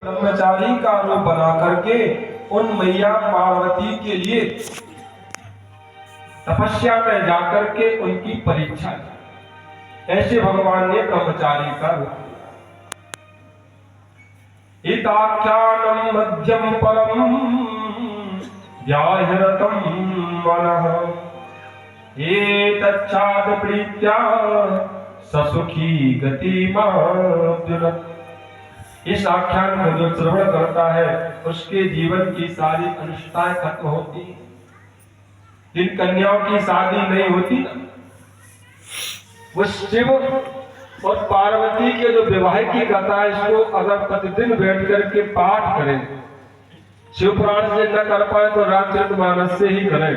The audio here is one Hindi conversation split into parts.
ब्रह्मचारी का रूप बना करके उन मैया पार्वती के लिए तपस्या में जाकर के उनकी परीक्षा ली। ऐसे भगवान ने ब्रह्मचारी का रूप हिताख्यानम मध्यम परम व्याहृतम मनः एतच्छाद प्रीत्या ससुखी गतिमाप्युनत्। इस आख्यान को जो श्रवण करता है उसके जीवन की सारी अनिष्टताएं खत्म होती हैं। जिन कन्याओं की शादी नहीं होती ना, वो शिव और पार्वती के जो विवाह की कथा है इसको अगर प्रतिदिन बैठ करके पाठ करें, शिव पुराण से न कर पाए तो रामचरितमानस से ही करें,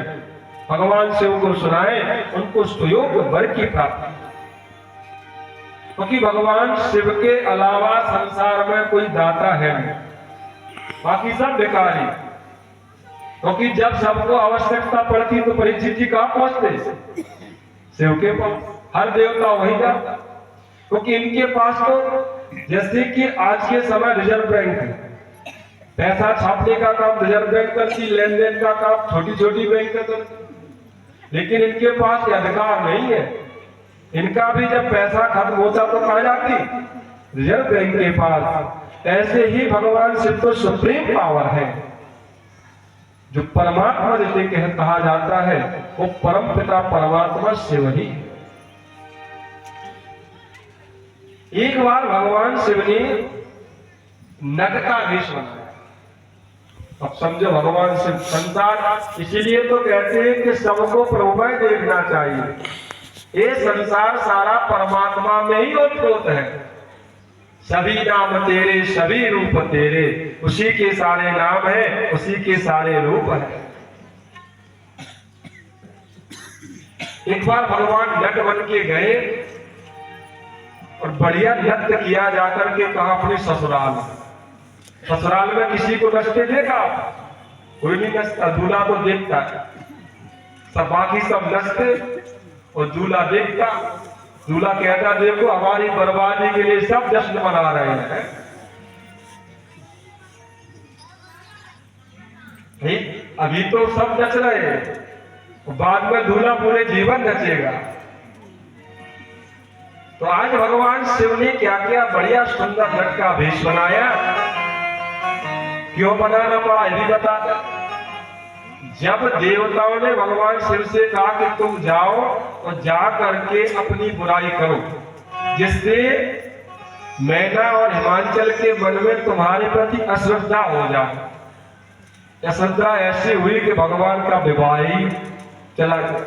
भगवान शिव को सुनाएं, उनको सुयोग वर की प्राप्ति। क्योंकि भगवान शिव के अलावा संसार में कोई दाता है नहीं, बाकी सब बेकार है। क्योंकि जब सबको आवश्यकता पड़ती तो परीक्षित जी कहां पहुंचते? शिव के पास। हर देवता वही जाता, क्योंकि इनके पास तो जैसे कि आज के समय रिजर्व बैंक है, पैसा छापने का काम रिजर्व बैंक करती, लेन देन का काम छोटी छोटी बैंक करती, लेकिन इनके पास अधिकार नहीं है। इनका भी जब पैसा खत्म होता तो कहां जाती? रिजर्व बैंक के पास। ऐसे ही भगवान शिव तो सुप्रीम पावर है, जो परमात्मा जिसे कहा जाता है वो परम पिता परमात्मा शिव ही है। एक बार भगवान शिव ने नट का वेश बनाया। अब समझो भगवान शिव संसार, इसीलिए तो कहते हैं कि सबको प्रभु में देखना चाहिए। ये संसार सारा परमात्मा में ही ओतप्रोत है। सभी नाम तेरे, सभी रूप तेरे, उसी के सारे नाम है, उसी के सारे रूप है। एक बार भगवान नट बन के गए और बढ़िया नृत्य किया, जाकर के कहा अपने ससुराल। ससुराल में किसी को नचते देखा? कोई नहीं नचता, दूल्हा तो देखता है, सब बाकी सब नचते और दूल्हा देखता। दूल्हा कहता देखो हमारी बर्बादी के लिए सब जश्न मना रहे हैं। अभी तो सब नच रहे हैं, बाद में दूल्हा पूरे जीवन नचेगा। तो आज भगवान शिव ने क्या किया? बढ़िया सुंदर नट का भेष बनाया। क्यों बनाना पड़ा ये भी बता दे। जब देवताओं ने भगवान शिव से कहा कि तुम जाओ और जा करके अपनी बुराई करो, जिससे मैना और हिमांचल के मन में तुम्हारे प्रति अश्रद्धा हो जाए। अश्रद्धा ऐसी हुई कि भगवान का विवाह ही चला गया।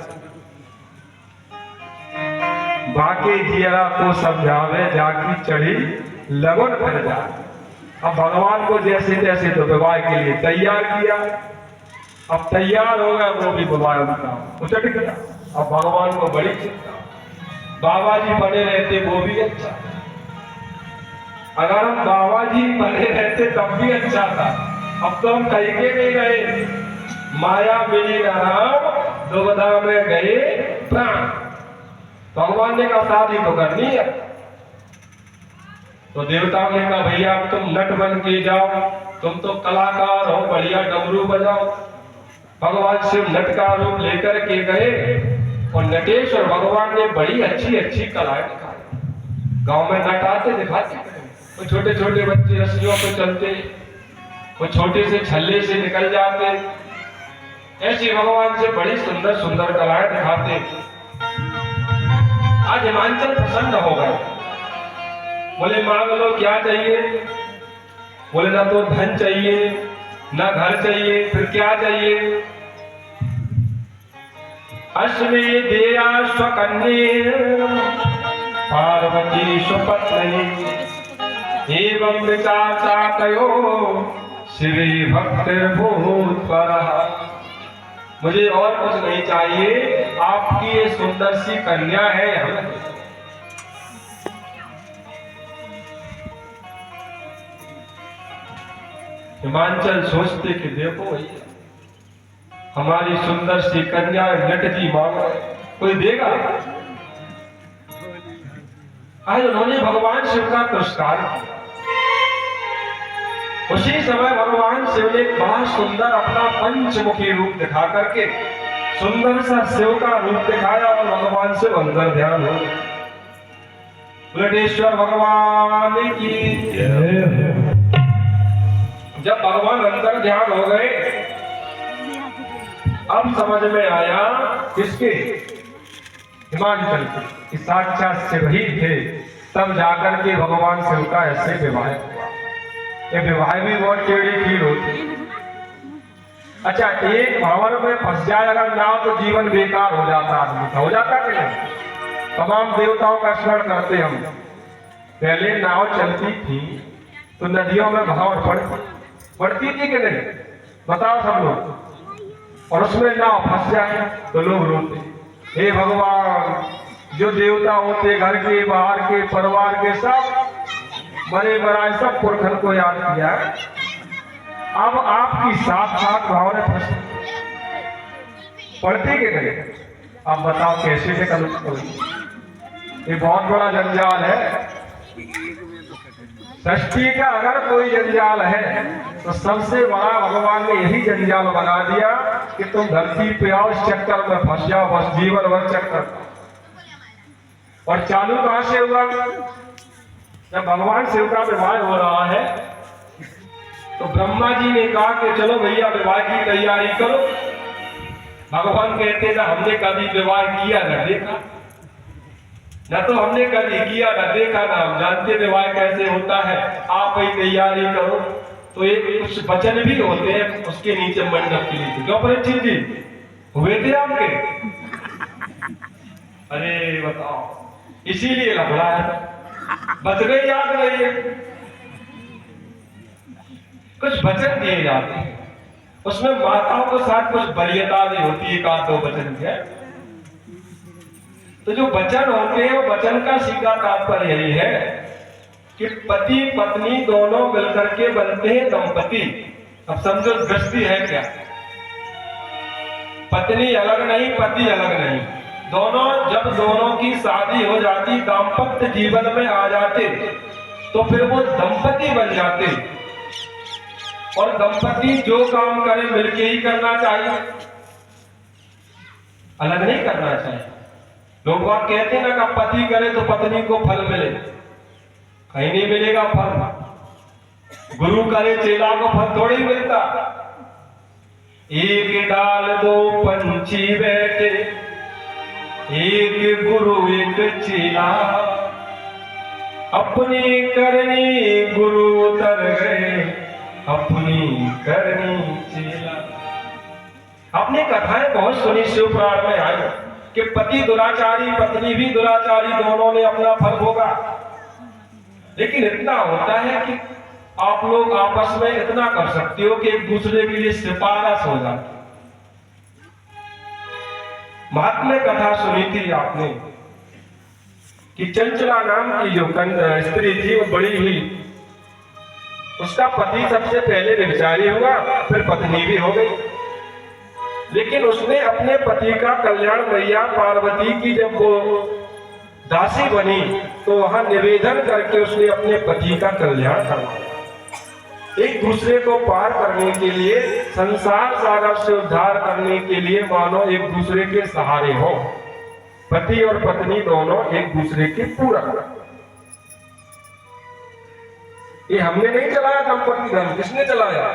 बाकी जिया को समझावे जाकी चढ़ी लगन कर जा। अब भगवान को जैसे तैसे तो विवाह के लिए तैयार किया। अब तैयार हो गया, वो भी विवाह उनका उचट गया। अब भगवान को बड़ी चिंता, बाबा जी बने रहते वो भी अच्छा, अगर हम बाबा जी बने रहते तब भी अच्छा था। अब तो हम कहीं के नहीं रहे। माया मिली राम, दुविधा में गए प्राण। भगवान ने कहा शादी तो करनी है। तो देवताओं ने कहा भैया अब तुम नट बन के जाओ, तुम तो कलाकार हो, बढ़िया डमरू बजाओ। भगवान शिव नट का रूप लेकर के गए और नटेश्वर भगवान ने बड़ी अच्छी अच्छी कलाएं दिखाई। गांव में नट आते दिखाते, वो छोटे छोटे बच्चे रस्सियों पे चलते, वो छोटे से छल्ले से निकल जाते, ऐसे भगवान से बड़ी सुंदर सुंदर कलाएं दिखाते। आज हिमांचल प्रसन्न हो गए, बोले मांग लो क्या चाहिए? बोले ना तो धन चाहिए, ना घर चाहिए, फिर क्या चाहिए? अश्वे देया स्वकन्ये पार्वती सुपत्नी एवं विचाचातयो शिवे भक्तिर्भूतपरः। मुझे और कुछ नहीं चाहिए, आपकी ये सुंदर सी कन्या है हमें। हिमांचल सोचते कि देखो हमारी सुंदर सी कन्या नट जी मांग रहे, कोई देगा? आज उन्होंने भगवान शिव का पुरस्कार किया। उसी समय भगवान शिव ने बड़ा सुंदर अपना पंचमुखी रूप दिखा करके सुंदर सा शिव का रूप दिखाया और भगवान शिव अंदर ध्यान हो। बुलेटेश्वर भगवान की जब भगवान अंदर ध्यान हो गए, अब समझ में आया किसके, हिमाचल के साक्षात शिव ही थे। तब जाकर के भगवान शिव का ऐसे विवाह हुआ। ये विवाह भी बहुत टेढ़ी फील होती। अच्छा, एक भंवर में फंस जाए अगर नाव तो जीवन बेकार हो जाता आदमी का, हो जाता कि नहीं। तमाम देवताओं का स्मरण करते हम। पहले नाव चलती थी तो नदियों में भंवर पड़ती थी कि नहीं, बताओ सब लोग। और उसमें नाव फंस जाए तो लोग रोते, हे भगवान, जो देवता होते घर के बाहर के परिवार के सब बड़े बड़ाए सब पुरखन को याद किया, अब आपकी साथ भाव ने फंस पड़ती के नहीं। अब बताओ कैसे निकल। ये बहुत बड़ा जंजाल है सृष्टि का। अगर कोई जंजाल है तो सबसे बड़ा भगवान ने यही जंजाल बना दिया कि तुम धरती पे आओ, इस चक्कर में फंस जाओ, बस जीवन भर चक्कर। और चालू कहां से हुआ, जब भगवान शिव का विवाह हो रहा है तो ब्रह्मा जी ने कहा कि चलो भैया विवाह की तैयारी करो। भगवान कहते ना हमने कभी विवाह किया न देखा, न तो हमने कभी किया न देखा, ना हम जानते विवाह कैसे होता है, आप ही तैयारी करो। तो एक कुछ वचन भी होते हैं उसके नीचे मंडप के नीचे। क्यों परीक्षित जी हुए थे आपके? अरे बताओ, इसीलिए लफड़ा है, बच गई याद नहीं है। कुछ वचन दिए जाते हैं, उसमें माताओं के साथ कुछ वरीयता भी होती है, एक आध दो वचन के। तो जो वचन होते हैं वो वचन का सीधा तात्पर्य यही है कि पति पत्नी दोनों मिलकर के बनते हैं दंपति। अब समझो दृष्टि है क्या, पत्नी अलग नहीं पति अलग नहीं, दोनों जब दोनों की शादी हो जाती, दाम्पत्य जीवन में आ जाते तो फिर वो दंपति बन जाते। और दंपति जो काम करे मिलके ही करना चाहिए, अलग नहीं करना चाहिए। लोग बात कहते हैं ना कि पति करे तो पत्नी को फल मिले, कहीं नहीं मिलेगा फल। गुरु करे चेला को फल थोड़ी मिलता। एक डाल दो पंछी बैठे, एक गुरु एक चेला, अपनी करनी गुरु उतर गए, अपनी करनी चेला। अपनी कथाएं बहुत सुनी शिव पुराण में आई कि पति दुराचारी पत्नी भी दुराचारी, दोनों ने अपना फल भोगा। लेकिन इतना होता है कि आप लोग आपस में इतना कर सकते हो कि एक दूसरे के लिए सिफारिश हो जाती। महात्मा कथा सुनी थी आपने कि चंचला नाम की जो स्त्री थी वो बड़ी हुई, उसका पति सबसे पहले व्यभिचारी हुआ, फिर पत्नी भी हो गई। लेकिन उसने अपने पति का कल्याण मैया पार्वती की जब वो दासी बनी तो वहां निवेदन करके उसने अपने पति का कल्याण करवाया। एक दूसरे को पार करने के लिए, संसार सागर से उद्धार करने के लिए मानो एक दूसरे के सहारे हो। पति और पत्नी दोनों एक दूसरे के पूरक। ये हमने नहीं चलाया दंपति धर्म, किसने चलाया?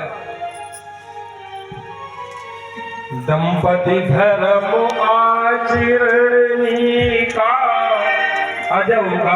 दंपति धर्म आचरणी का अजौगा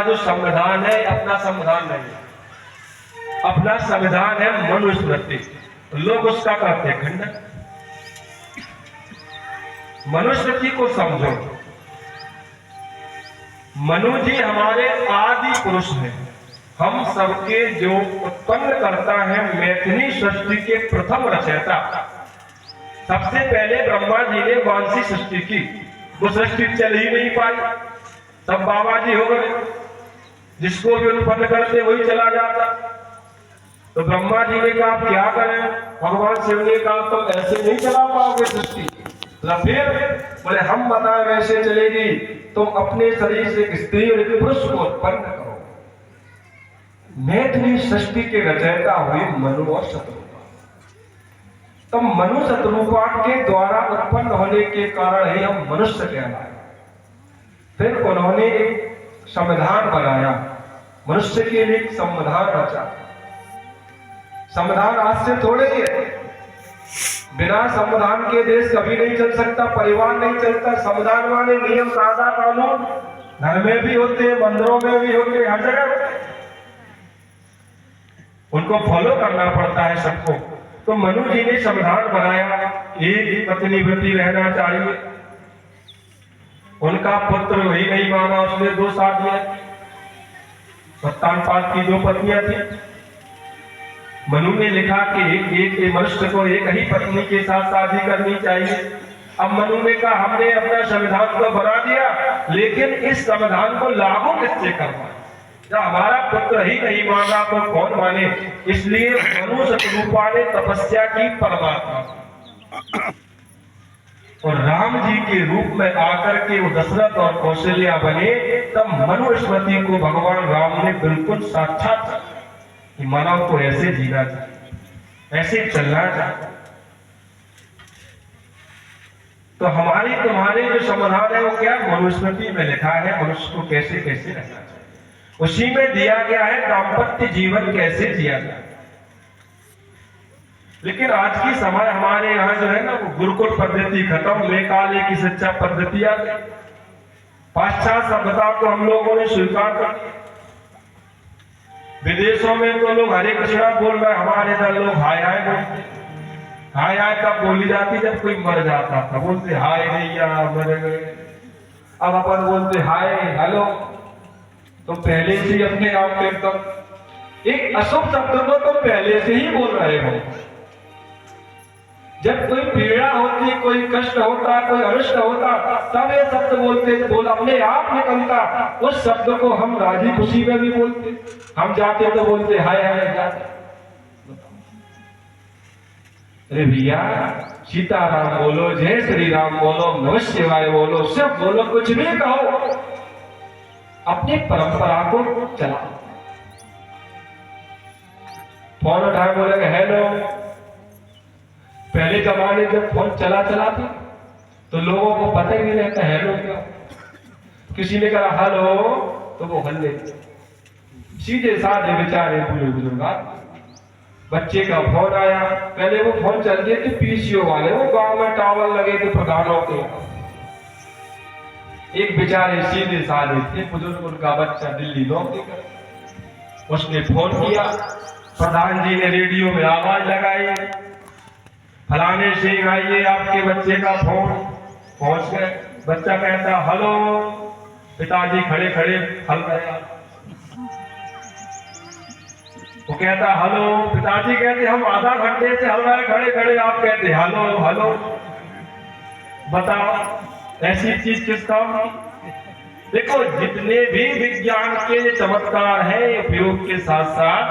जो संविधान है अपना संविधान नहीं, अपना संविधान है मनुस्मृति। लोग उसका करते हैं खंडन। मनुस्मृति को समझो, मनु जी हमारे आदि पुरुष हैं, हम सबके जो उत्पन्न करता है, मैथिली सृष्टि के प्रथम रचयिता। सबसे पहले ब्रह्मा जी ने मानसी सृष्टि की, वो सृष्टि चल ही नहीं पाई, सब बाबा जी हो गए, जिसको भी उत्पन्न करते वही चला जाता। तो ब्रह्मा जी ने कहा क्या करें, भगवान शिव ने कहा तो ऐसे नहीं चला पाओगे सृष्टि। फिर बोले हम बताए वैसे चलेगी, तुम अपने शरीर से एक स्त्री और एक पुरुष को उत्पन्न करो। मैथिली सृष्टि के रचयिता हुए मनु और शत्रुपा। तो मनु शत्रुपा के द्वारा उत्पन्न होने के कारण ही हम मनुष्य कहलाए। फिर उन्होंने एक संविधान बनाया, मनुष्य के लिए एक संविधान रचा। संविधान आज से थोड़े ही है, बिना संविधान के देश कभी नहीं चल सकता, परिवार नहीं चलता। संविधान वाले नियम, कायदा, कानून घर में भी होते हैं, मंदिरों में भी होते हैं, हर जगह उनको फॉलो करना पड़ता है सबको। तो मनु जी ने संविधान बनाया, एक पत्नी व्रती रहना चाहिए। उनका पुत्र वही नहीं माना, उसने 2 शादियां, सत्तानपाद की 2 पत्नियां थी। मनु ने लिखा कि एक मनुष्य को एक ही पत्नी के साथ शादी करनी चाहिए। अब मनु ने कहा हमने अपना संविधान तो बना दिया, लेकिन इस संविधान को लागू किससे करना, जब हमारा पुत्र ही नहीं माना तो कौन माने। इसलिए मनु शत्रुपा ने तपस्या की परमात्मा, और राम जी के रूप में आकर के वो दशरथ और कौशल्या बने। तब मनु स्मृति को भगवान राम ने बिल्कुल साक्षात कि मानव को ऐसे जीना चाहिए, ऐसे चलना चाहिए। तो हमारी तुम्हारे जो समाधान है वो क्या, मनुस्मृति में लिखा है मनुष्य को कैसे कैसे रहना चाहिए। उसी में दिया गया है दाम्पत्य जीवन कैसे जिया जाए। लेकिन आज की समय हमारे यहाँ जो है ना, वो गुरुकुल पद्धति खत्म, मेकाले की शिक्षा पद्धति आ गई। पाश्चात्य सभ्यता को हम लोगों ने स्वीकार कर दिया। विदेशों में तो लोग हरे कृष्णा बोल रहे, हमारे इधर लोग हाय हाय बोलते। हाय हाय तब बोली जाती जब कोई मर जाता था, बोलते हाय भैया मर गए। अब अपन बोलते हाय हेलो, तो पहले से ही अपने आप में एकदम एक अशुभ शब्द को तो पहले से ही बोल रहे हो। जब कोई पीड़ा होती, कोई कष्ट होता, कोई अनिष्ट होता, तब ये शब्द बोलते, बोल अपने आप निकलता। उस शब्द को हम राजी खुशी में भी बोलते, हम जाते तो बोलते हाय हाय जाते। अरे भैया सीताराम बोलो, जय श्री राम बोलो, नमः शिवाय बोलो, सब बोलो, कुछ भी कहो, अपनी परंपरा को चलाओ। फोन उठाए बोलेगा हेलो। पहले जमाने जब फोन चला था तो लोगों को पता ही नहीं रहता हेलो क्या। किसी ने कहा हेलो तो वो हल्ले, सीधे साधे बेचारे बूढ़े बुजुर्ग। बच्चे का फोन आया, पहले वो फोन चलते थे पीसीओ वाले, वो गांव में टावर लगे थे प्रधानों के। एक बेचारे सीधे साधे थे बुजुर्ग, उनका बच्चा दिल्ली नौकरी कर, उसने फोन किया, प्रधान जी ने रेडियो में आवाज लगाई, फलाने से आइए आपके बच्चे का फोन। पहुंच गए, बच्चा कहता हेलो, पिताजी खड़े खड़े हल रहे। वो कहता हेलो, पिताजी कहते हम आधा घंटे से हल रहे खड़े खड़े, आप कहते हेलो हेलो। बताओ ऐसी चीज किस काम की। देखो जितने भी विज्ञान के चमत्कार हैं, उपयोग के साथ साथ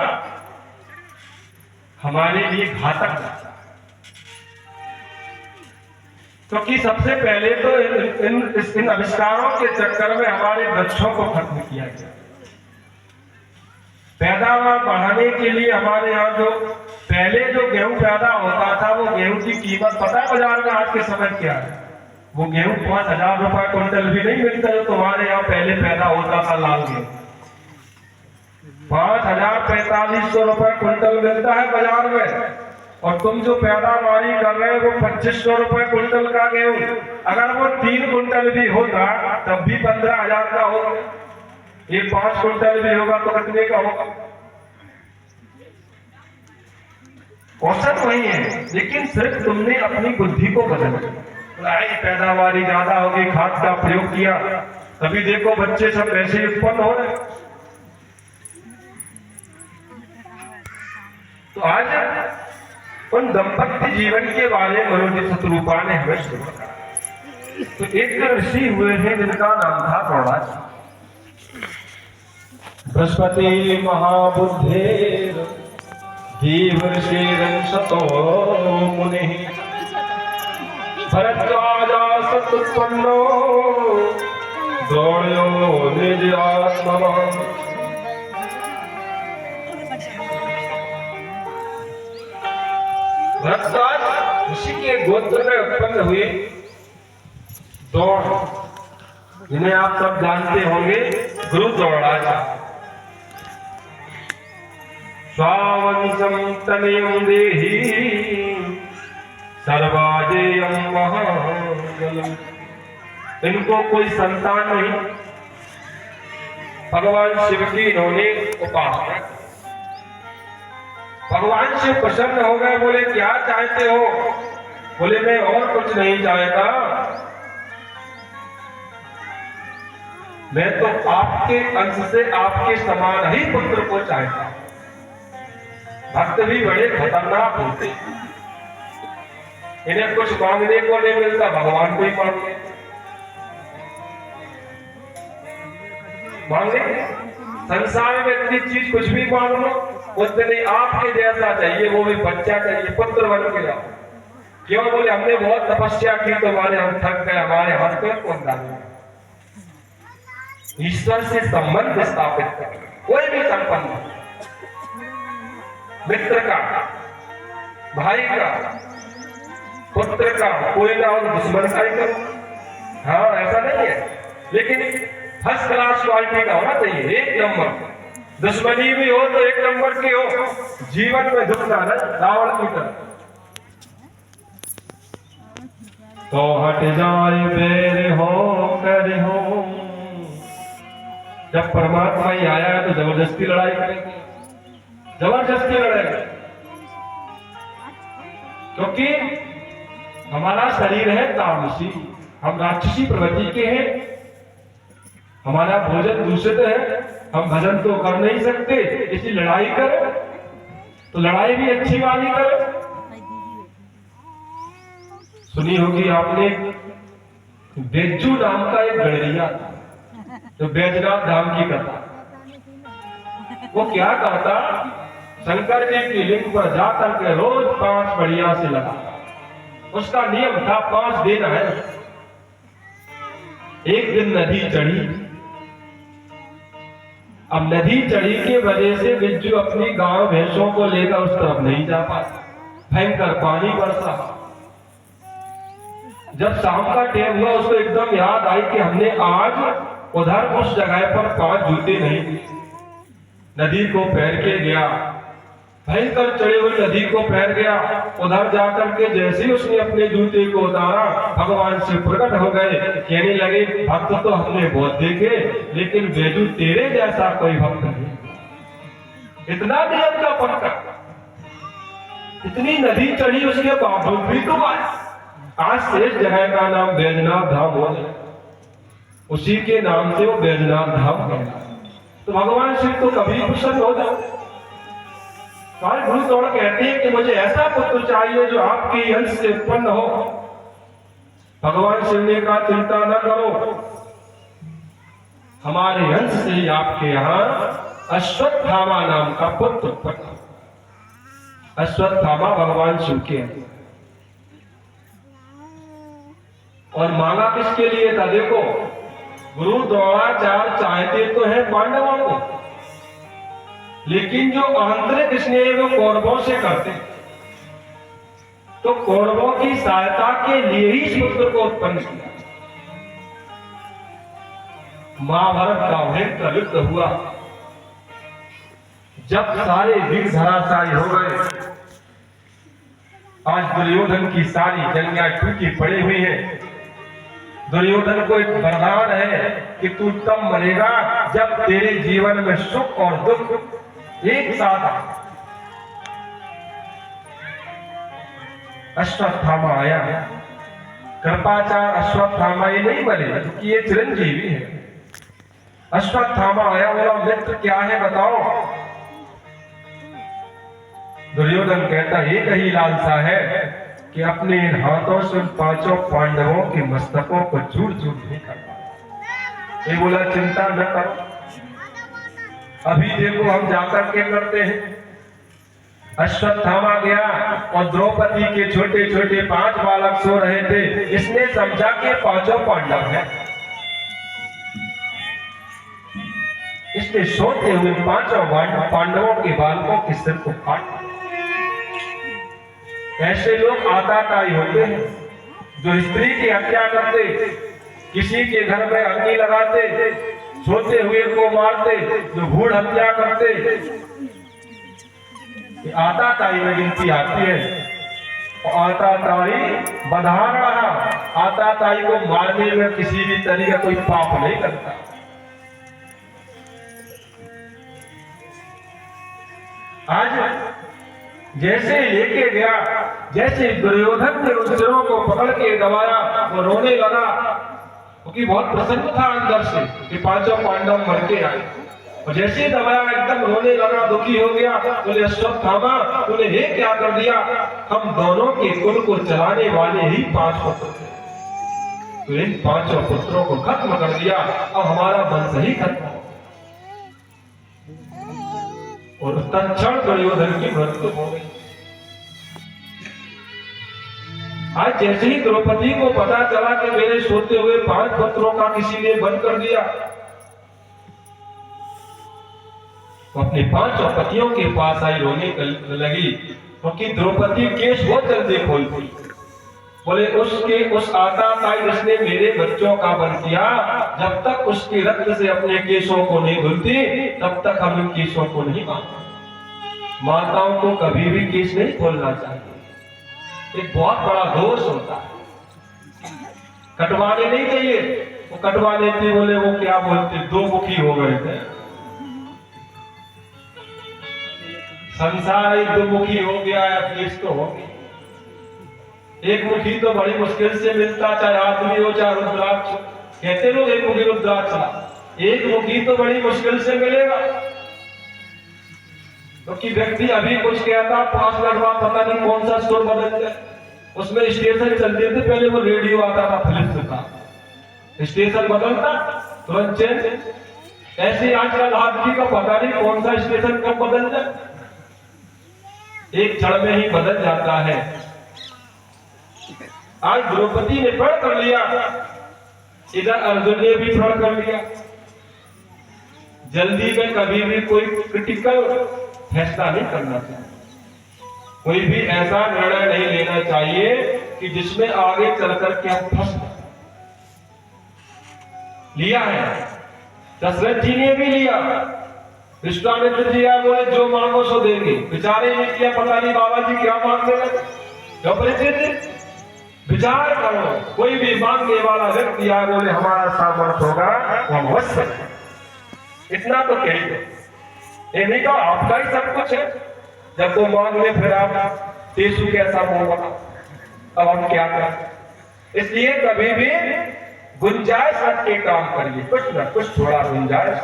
हमारे लिए घातक। क्योंकि सबसे पहले तो इन आविष्कारों के चक्कर में हमारे वृक्षों को खत्म किया गया। पैदावार बढ़ाने के लिए हमारे यहाँ जो पहले जो गेहूं पैदा होता था, वो गेहूं की कीमत पता है बाजार में आज के समय क्या है। वो गेहूं 5,000 रुपए क्विंटल भी नहीं मिलता जो तुम्हारे यहाँ पहले पैदा होता था लाल गेहूं। 5,000-4,500 रुपए क्विंटल मिलता है बाजार में, और तुम जो पैदावारी कर रहे हो वो 2,500 रुपए क्विंटल का गेहूं। अगर वो 3 क्विंटल भी होता तब भी 15,000 का होगा। ये 5 क्विंटल भी होगा तो कितने का होगा। औसत वही है, लेकिन सिर्फ तुमने अपनी बुद्धि को बदला। पैदावारी ज्यादा होगी, खाद का प्रयोग किया, तभी देखो बच्चे सब ऐसे ही उत्पन्न हो रहे। तो आज उन दंपत्ति जीवन के बारे में मनोजी शत्रुपा ने हमें सुनाया। तो एक ऋषि हुए हैं जिनका नाम था द्रोणाचार्य। बृहस्पति महाबुद्धे देवर्षिरंशतो मुनिः भरद्वाजासुत्पन्नो द्रोण्यो निजात्मवान्। भरद्वाज ऋषि के गोत्र में उत्पन्न हुए द्रोण, जिन्हें आप सब जानते होंगे, गुरु द्रोणाचार्य। स्वावंशं तनयं देहि सर्वाजेयं महाबलम्। इनको कोई संतान नहीं, भगवान शिव की इन्होंने उपासना। भगवान शिव प्रसन्न हो गए, बोले क्या चाहते हो? बोले मैं और कुछ नहीं चाहता, मैं तो आपके अंश से आपके समान ही पुत्र को चाहता। भक्त भी बड़े खतरनाक होते, इन्हें कुछ मांगने को नहीं मिलता, भगवान को ही मांगे। संसार में इतनी चीज कुछ भी मांग लो, उतने आपके जैसा चाहिए, वो भी बच्चा चाहिए, पुत्र बन के जाओ। क्यों? बोले हमने बहुत तपस्या की तो हमारे हम थक गए, हमारे हाथ में कौन डाले। ईश्वर से संबंध स्थापित कर, कोई भी संपन्न, मित्र का, भाई का, पुत्र का, कोई ना हो दुश्मन का ही करो। हाँ ऐसा नहीं है, लेकिन फर्स्ट क्लास क्वालिटी का होना चाहिए, एक नंबर। दुश्मनी भी हो तो एक नंबर की हो, जीवन में दुख ना रावण की तरह। तो हट जाए बेर हो कर हो। जब परमात्मा ही आया है तो जबरदस्ती लड़ाई करेंगे, जबरदस्ती लड़ेंगे, क्योंकि हमारा शरीर है तामसी, हम राक्षसी प्रवृत्ति के हैं, हमारा भोजन दूषित है, हम भजन तो कर नहीं सकते, इसलिए लड़ाई करो। तो लड़ाई भी अच्छी वाली करो। सुनी होगी आपने, बेज्जू नाम का एक गणरिया था, तो बैजनाथ धाम की कथा। वो क्या करता, शंकर जी की लिंग पर जाकर के रोज 5 बढ़िया से लगा। उसका नियम था 5 दिन है। एक दिन नदी चढ़ी, अब नदी चढ़ी के वजह से बिज्जू अपनी गांव भैंसों को लेकर उस तरफ नहीं जा पाता, भयंकर पानी बरसा। जब शाम का टाइम हुआ, उसको एकदम याद आई कि हमने आज उधर उस जगह पर 5 जूते नहीं दिए। नदी को पैर के गया, भयंकर चढ़ी हुई नदी को पैर गया। उधर जाकर के जैसे ही उसने अपने जूते को उतारा, भगवान से प्रकट हो गए, कहने लगे भक्त तो हमने बहुत देखे, लेकिन बेजू तेरे जैसा कोई भक्त नहीं। इतना नियम का पक्का, इतनी नदी चढ़ी, उसके बावजूद भी तो आया। आज से इस जगह का नाम बैजनाथ धाम हो गया, उसी के नाम से वो बैजनाथ धाम है। तो भगवान शिव को कभी प्रसन्न हो जाओ। सारे गुरु द्रोण कहते हैं कि मुझे ऐसा पुत्र चाहिए जो आपके अंश से उत्पन्न हो। भगवान शिव ने कहा चिंता न करो, हमारे अंश से ही आपके यहाँ अश्वत्थामा नाम का पुत्र उत्पन्न। अश्वत्थामा भगवान शिव के हैं। और मांगा किसके लिए था? देखो, गुरु द्रोणाचार्य चाहते तो है पांडवों को, लेकिन जो आंतरिक स्नेह वो कौरवों से करते, तो कौरवों की सहायता के लिए ही इस पुत्र को उत्पन्न किया। महाभारत का भयंकर युद्ध हुआ, जब सारे वीर धराशायी हो गए। आज दुर्योधन की सारी जंगियां टूटी पड़ी हुई है। दुर्योधन को एक वरदान है कि तू तब मरेगा जब तेरे जीवन में सुख और दुख एक साथ आए। अश्वत्थामा आया, कृपाचार्य अश्वत्थामा ये नहीं मरे क्योंकि ये चिरंजीवी है। अश्वत्थामा आया, बोला मित्र क्या है बताओ। दुर्योधन कहता एक ही लालसा है कि अपने इन हाथों से उन पांचों पांडवों के मस्तकों को चूर चूर नहीं करना। ये बोला चिंता न करो, अभी देखो हम जाकर के करते हैं। अश्वत्थामा गया और द्रौपदी के छोटे छोटे 5 बालक सो रहे थे। इसने समझा कि पांचों पांडव हैं, इसने सोते हुए पांचों पांडवों के बालकों के सिर को काट। ऐसे लोग आताताई होते हैं जो स्त्री की हत्या करते, किसी के घर में अग्नि लगाते, सोते हुए को मारते, जो भूड़ हत्या करते, आताताई में गिनती आती है। आताताई बधार रहा, आताताई को मारने में किसी भी तरह का कोई पाप नहीं करता। आज जैसे लेके गया, जैसे दुर्योधन ने उन सिरों को पकड़ के दबाया, वो रोने लगा क्योंकि बहुत प्रसन्न था अंदर से कि पांचों पांडव मर के आए। और जैसे दबाया एकदम रोने लगा, दुखी हो गया। बोले अश्वत्थामा तूने ये क्या कर दिया? हम दोनों के कुल को चलाने वाले ही 5 पुत्र थे, तो इन 5 पुत्रों को खत्म कर दिया, अब हमारा वंश ही खत्म हो। और तत्क्षण दुर्योधन की मृत्यु हो गई। आज जैसे ही द्रौपदी को पता चला कि मेरे सोते हुए 5 पुत्रों का किसी ने बंद कर दिया, तो अपने 5 पतियों के पास आई, रोने लगी क्योंकि द्रौपदी केस बहुत जल्दी खोलती। बोले उस आताताई जिसने मेरे बच्चों का बंद किया, जब तक उसके रक्त से अपने केसों को नहीं धुलती तब तक हम इन केसों को नहीं मानते। माताओं को कभी भी केस नहीं खोलना चाहिए, एक बहुत बड़ा दोष होता है। कटवाने नहीं चाहिए, वो कटवा लेते, बोले वो क्या बोलते, 2 मुखी हो गए थे। संसार एक 2 मुखी हो गया है, केस तो हो गई। एक मुखी तो बड़ी मुश्किल से मिलता, चाहे आदमी हो चाहे रुद्राक्ष। कहते लोग एक मुखी रुद्राक्ष, एक मुखी तो बड़ी मुश्किल से मिलेगा। क्योंकि व्यक्ति अभी कुछ कहता, 5 मिनट बाद पता नहीं कौन सा स्टोर बदल जाए। उसमें स्टेशन चलते थे, पहले वो रेडियो आता था फिलिप्स का, स्टेशन बदलता तुरंत चेंज। ऐसे आजकल आदमी का पता नहीं कौन सा स्टेशन कब बदल जाए, एक क्षण में ही बदल जाता है। आज द्रौपदी ने प्रण कर लिया, इधर अर्जुन ने भी प्रण कर लिया। जल्दी में कभी भी कोई क्रिटिकल फैसला नहीं करना चाहिए, कोई भी ऐसा निर्णय नहीं लेना चाहिए कि जिसमें आगे चलकर के हम फंस जाए। लिया है, दशरथ जी ने भी लिया। विश्वामित्र जी आए, बोले जो मांगो सो देंगे। बेचारे ने किया, पता नहीं बाबा जी क्या मांगने लगे। जो परिचित विचार करो, कोई भी मांगने वाला व्यक्ति आए, बोले हमारा सामर्थ्य होगा वो हम अवश्य करें। इतना तो कह दो, ये नहीं कहा आपका ही सब कुछ है। जब वो मांग ले फिर आप टेसु कैसा मुंह बना, अब हम क्या करें। इसलिए कभी भी गुंजाइश रख के काम करिए, कुछ ना कुछ थोड़ा गुंजाइश।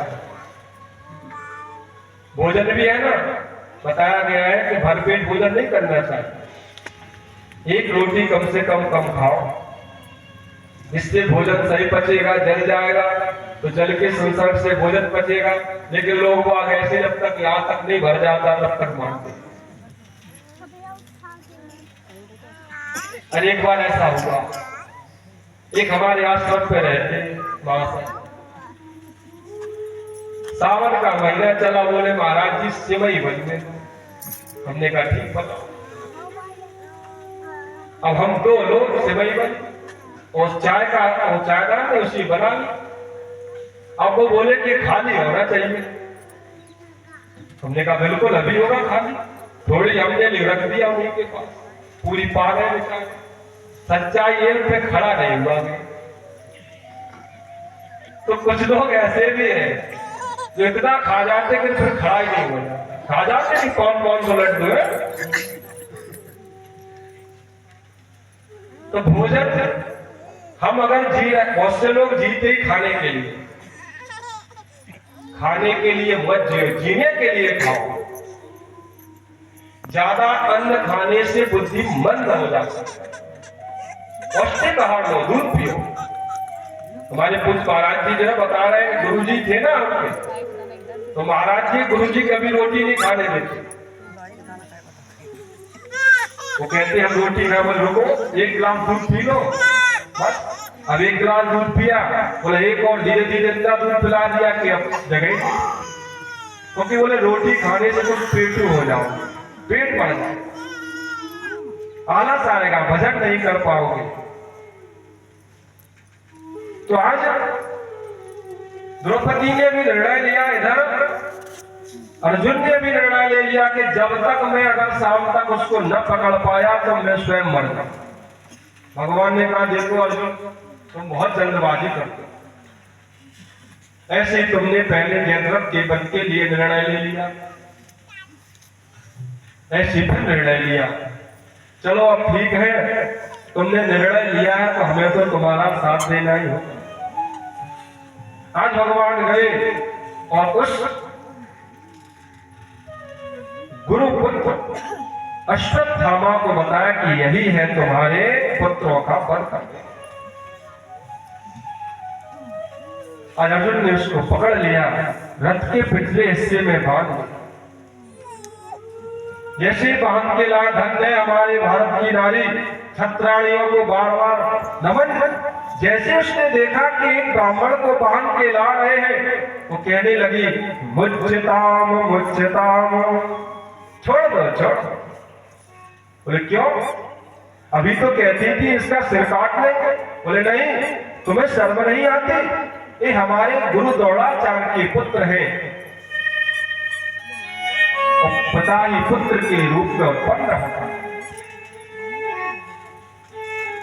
भोजन भी है ना, बताया गया है कि भरपेट भोजन नहीं करना चाहिए। एक रोटी कम से कम खाओ, इससे भोजन सही पचेगा। जल जाएगा तो जल के संसर्ग से भोजन पचेगा। लेकिन लोग वो ऐसे जब तक यहाँ तक नहीं भर जाता तब तक मानते। अरे एक बार ऐसा हुआ, एक हमारे आश्रम पे रहते महाशय, सावन का महीना चला, बोले महाराज जी सेवई बने। हमने कहा ठीक बताओ। अब हम 2 लोग सेवई बने और चायदान ने उसी बना ली। अब वो बोले कि खाली होना चाहिए। हमने कहा बिल्कुल अभी होगा खाली। थोड़ी हमने रख दिया उनके पास, पूरी पा गए बेचारे। सच्चाई ये पे खड़ा नहीं हुआ। तो कुछ लोग ऐसे भी हैं जो इतना खा जाते कि फिर खड़ा ही नहीं हो जाता। खा जाते कि कौन कौन सा लड्डू है। तो भोजन हम अगर जी रहे, बहुत से लोग जीते ही खाने के लिए, खाने के लिए मत जियो, जीने के लिए खाओ। ज्यादा अन्न खाने से बुद्धि मंद हो जाती है। पौष्टिक आहार लो, दूध पियो। हमारे पूज्य महाराज जी जो है बता रहे हैं, गुरु जी थे ना उनके, तो महाराज जी गुरु जी कभी रोटी नहीं खाने देते। वो कहते हम रोटी ना बोल, रुको 1 गिलास दूध पी लो बस। अब 1 गिलास दूध पिया, बोले एक और, धीरे धीरे इतना दूध पिला दिया कि अब जगह, क्योंकि बोले रोटी खाने से तुम पेटू हो जाओ, पेट बढ़ जाए, आलस आएगा, भजन नहीं कर पाओगे। तो आज द्रौपदी ने भी निर्णय लिया, इधर अर्जुन ने भी निर्णय ले लिया कि जब तक मैं अगर शाम तक उसको न पकड़ पाया तो मैं स्वयं मर जाऊं। भगवान ने कहा देखो अर्जुन, तुम बहुत जल्दबाजी करते हो, ऐसे ही तुमने पहले जयद्रथ के वध के लिए निर्णय ले लिया, ऐसे फिर निर्णय लिया। चलो अब ठीक है, तुमने निर्णय लिया है तो हमें तो तुम्हारा साथ देना ही होगा। आज भगवान गए और उस गुरु पुत्र अश्वत्थामा को बताया कि यही है तुम्हारे पुत्रों का वध। आज अर्जुन ने उसको पकड़ लिया, रथ के पिछले हिस्से में बांध दिया। जैसे बांध के ला, धन्य हमारे भारत की नारी, छत्राणियों को बार बार नमन। जैसे उसने देखा कि एक ब्राह्मण को बांध के ला रहे हैं, वो कहने लगी मुच्यताम मुच्यताम, छोड़ दो छोड़ दो। बोले क्यों? अभी तो कहती थी इसका सिर काट लेंगे। बोले नहीं, तुम्हें शर्म नहीं आती? ये हमारे गुरु द्रोणाचार्य के पुत्र हैं, पिता ही पुत्र के रूप में उत्पन्न होता है,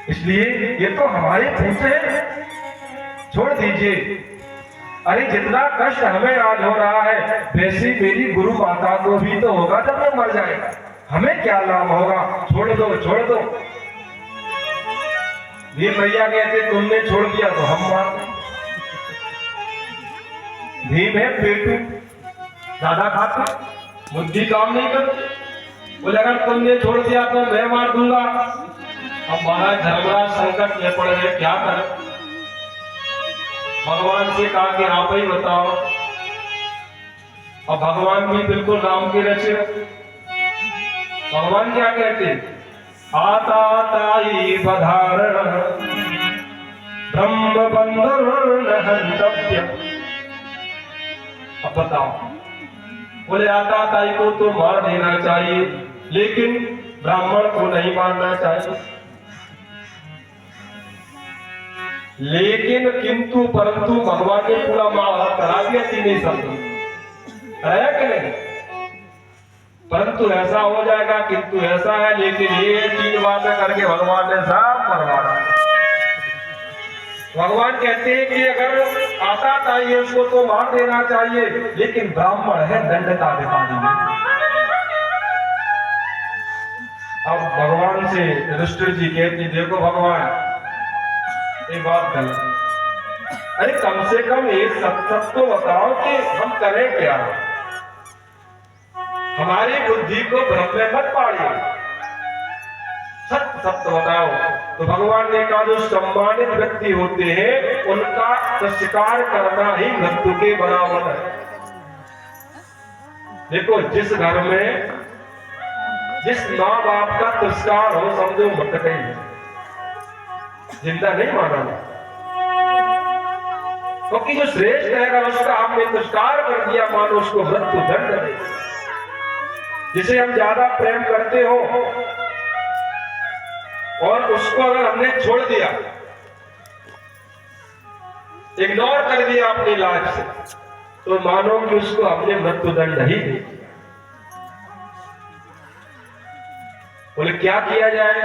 इसलिए ये तो हमारे पुत्र हैं, छोड़ दीजिए। अरे जितना कष्ट हमें आज हो रहा है, वैसे मेरी गुरु माता को भी तो होगा जब मैं मर जाएगा, हमें क्या लाभ होगा, छोड़ दो छोड़ दो। भीम भैया कहते तुमने छोड़ दिया तो हम मार। भीम है पेटू, ज्यादा खाता, बुद्धि काम नहीं करती। बोले अगर तुमने छोड़ दिया तो मैं मार दूंगा। अब महाराज धर्मराज संकट में पड़ गए, क्या करें? भगवान से कहा कि आप ही बताओ। और भगवान भी बिल्कुल राम के रचे। भगवान क्या कहते? आता ताई बधारण ब्रह्म बंधुर हंतव्य। अब बताओ, बोले आता ताई को तो मार देना चाहिए, लेकिन ब्राह्मण को नहीं मारना चाहिए। लेकिन किंतु परंतु भगवान ने पूरा मार करा दिया, तीन शब्द कराया कि नहीं? परंतु ऐसा हो जाएगा, किंतु ऐसा है, लेकिन ये 3 बातें करके भगवान ने सब मरवाना। भगवान कहते हैं कि अगर आता चाहिए उसको तो मार देना चाहिए, लेकिन ब्राह्मण है दंडताधिकारी। अब भगवान से युधिष्ठिर जी कहते देखो भगवान ये बात गलत। अरे कम से कम एक सत्य तो बताओ कि हम करें क्या, हमारी बुद्धि को भ्रम में मत पाड़िए, सत्य सत्य बताओ। तो भगवान ने कहा जो सम्मानित व्यक्ति होते हैं उनका तिरस्कार करना ही मृत्यु के बराबर है। देखो जिस घर में जिस माँ बाप का तिरस्कार हो, समझो मत गई, जिंदा नहीं माना। क्योंकि जो श्रेष्ठ है अगर उसका आपने तिरस्कार कर दिया, मानो उसको मृत्यु दंड है। जिसे हम ज्यादा प्रेम करते हो और उसको अगर हमने छोड़ दिया, इग्नोर कर दिया अपनी लाइफ से, तो मानो कि उसको हमने मृत्यु दंड ही दे। बोले क्या किया जाए?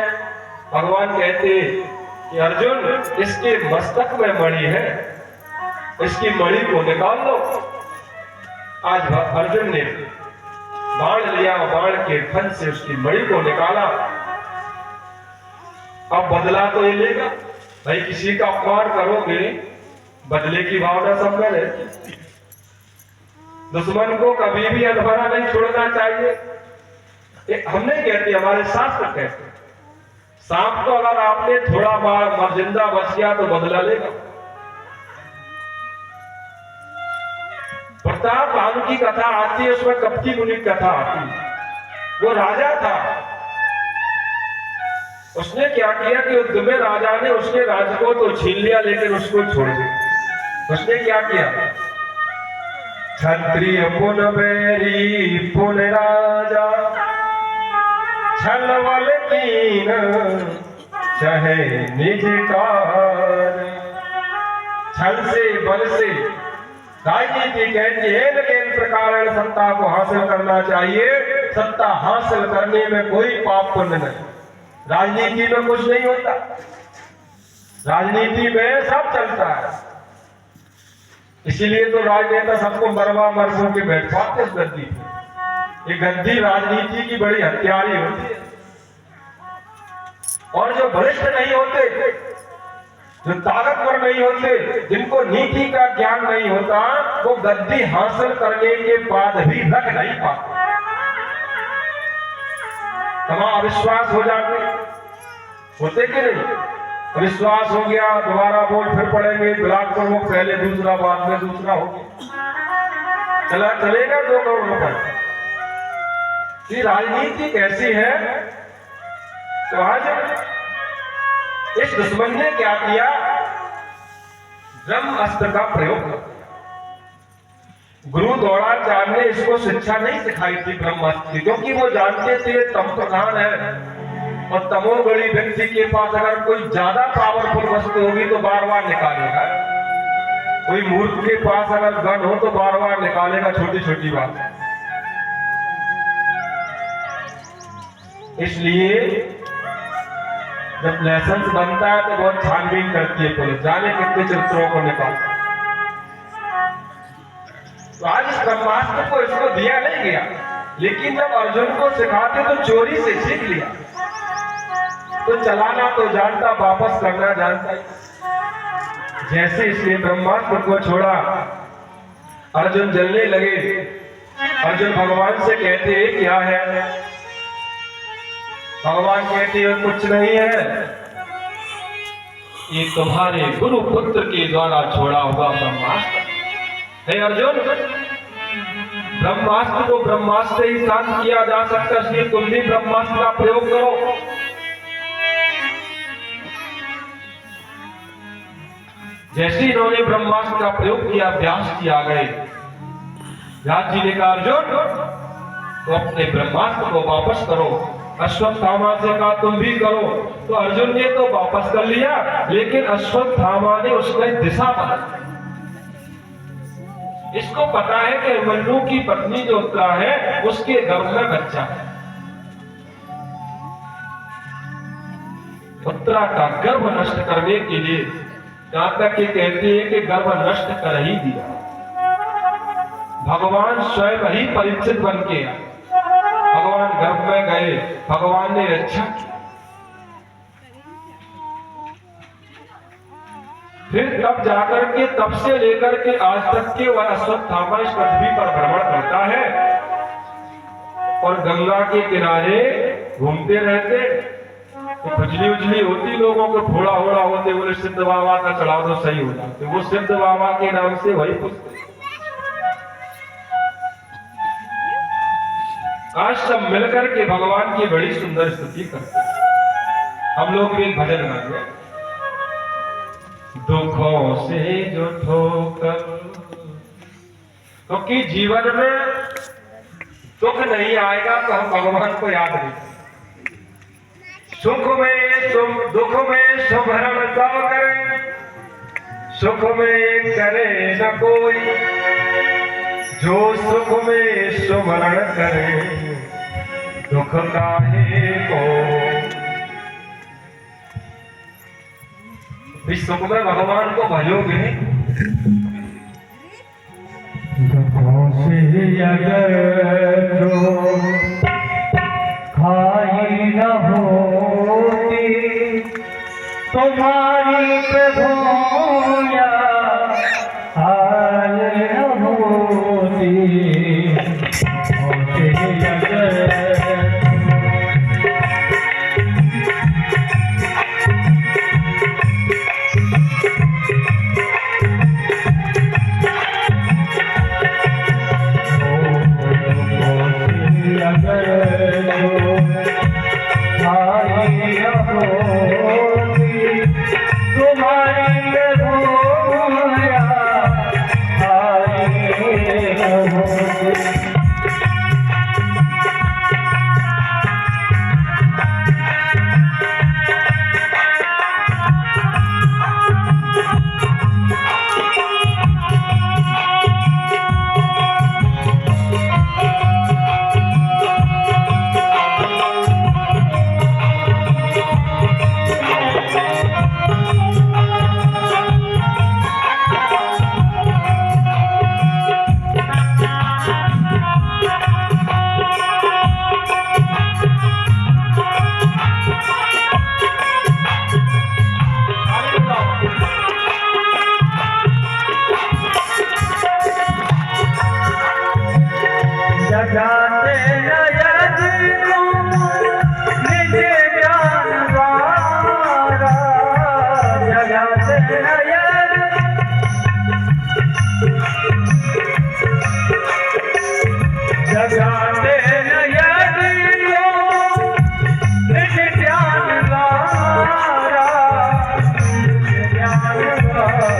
भगवान कहते कि अर्जुन इसके मस्तक में मणि है, इसकी मणि को निकाल लो। आज अर्जुन ने बाण लिया, बाण के फन से उसकी मणि को निकाला। अब बदला तो ये लेगा भाई, किसी का अपमान करोगे बदले की भावना सब में रहती। दुश्मन को कभी भी अधमरा नहीं छोड़ना चाहिए। हम नहीं कहते, हमारे शास्त्र कहते। सांप को अगर आपने थोड़ा बार जिंदा बच गया तो बदला लेगा। प्रताप भानु की कथा आती है, उसमें कपटी मुनि की कथा आती है। वो राजा था, उसने क्या किया कि युद्ध में राजा ने उसके राज्य को तो छीन लिया, लेकिन उसको छोड़ दिया। उसने क्या किया? क्षत्रिय पुन बैरी पुन राजा, छलवल कीन चाहे निज कार। छल से बल से राजनीति कहती है, लेकिन प्रकार सत्ता को हासिल करना चाहिए। सत्ता हासिल करने में कोई पाप पुण्य नहीं। राजनीति में कुछ नहीं होता, राजनीति में सब चलता है। इसीलिए तो राजनेता सबको मरवा मरवा के बैठवाते इस गद्दी पे। ये गद्दी राजनीति की बड़ी हत्यारी होती है। और जो वरिष्ठ नहीं होते, जो ताकतवर नहीं होते, जिनको नीति का ज्ञान नहीं होता, वो गद्दी हासिल करने के बाद भी रख नहीं पाते। तमाम अविश्वास हो जाते होते कि नहीं? विश्वास हो गया, दोबारा वोट फिर पड़ेंगे, ब्लॉक प्रमुख पहले दूसरा, बाद में दूसरा हो गया, चलेगा 2 करोड़ रुपए की राजनीति कैसी है। तो आज इस दुश्मन ने क्या किया? ब्रह्म अस्त्र का प्रयोग कर दिया। गुरु द्रोणाचार्य ने इसको शिक्षा नहीं सिखाई थी ब्रह्मास्त्र की, क्योंकि वो जानते थे तम प्रधान है, और तमोगणी व्यक्ति के पास अगर कोई ज्यादा पावरफुल वस्तु होगी तो बार बार निकालेगा। कोई मूर्ख के पास अगर गन हो तो बार बार निकालेगा, छोटी छोटी बात। इसलिए जब लाइसेंस बनता है तो बहुत छानबीन करती है पुलिस, जाने कितने चित्रों को निकालता। तो आज इस ब्रह्मास्त्र को इसको दिया नहीं गया, लेकिन जब अर्जुन को सिखाते तो चोरी से सीख लिया। तो चलाना तो जानता, वापस करना जानता ही। जैसे इसने ब्रह्मास्त्र को छोड़ा, अर्जुन जलने लगे। अर्जुन भगवान से कहते हैं क्या है? भगवान कहते हैं कुछ नहीं है, ये तुम्हारे गुरु पुत्र के द्वारा छोड़ा हुआ ब्रह्मास्त्र। हे अर्जुन, ब्रह्मास्त्र को ब्रह्मास्त्र ही शांत किया जा सकता है, इसलिए तुम भी ब्रह्मास्त्र का प्रयोग करो। जैसे इन्होंने ब्रह्मास्त्र का प्रयोग किया, व्यास जी आ गए। व्यास जी ने कहा अर्जुन तो अपने ब्रह्मास्त्र को वापस करो। अश्वत्थामा से कहा तुम भी करो। तो अर्जुन ने तो वापस कर लिया, लेकिन अश्वत्थामा ने उसकी दिशा बदली। इसको पता है कि मन्नू की पत्नी जो उत्तरा है उसके गर्भ में बच्चा है। उत्तरा का गर्भ नष्ट करने के लिए यहां तक कि कहते हैं कि गर्भ नष्ट कर ही दिया। भगवान स्वयं ही परीक्षित बन के भगवान गर्भ में गए, भगवान ने रक्षा की। फिर तब जाकर के, तब से लेकर के आज तक के वह अश्वत्थामा इस पृथ्वी पर भ्रमण करता है और गंगा के किनारे घूमते रहते। तो खुजली उजली होती लोगों को, फोड़ा होड़ा होते, बोले सिद्ध बाबा का चढ़ाओ तो सही हो जाते। वो सिद्ध बाबा के नाम से वही पूछते। आज सब मिलकर के भगवान की बड़ी सुंदर स्तुति करते हैं। हम लोग भी एक भजन गाएंगे। दुखों से जो ठोकर, क्योंकि जीवन में दुख नहीं आएगा तो हम भगवान को याद नहीं। सुख में दुख में सुभरण सब करे, सुख में करे न कोई, जो सुख में सुमरण करे दुख काहे को। इस सुख में भगवान को भजोगे, दुखों से अगर जो खाई न होती तुम्हारी प्रभु या हाल न होती। जगाते नयन तुम निज ज्ञान द्वारा, जगाते नयन जगाते नयन तुम निज ज्ञान द्वारा, ज्ञान द्वारा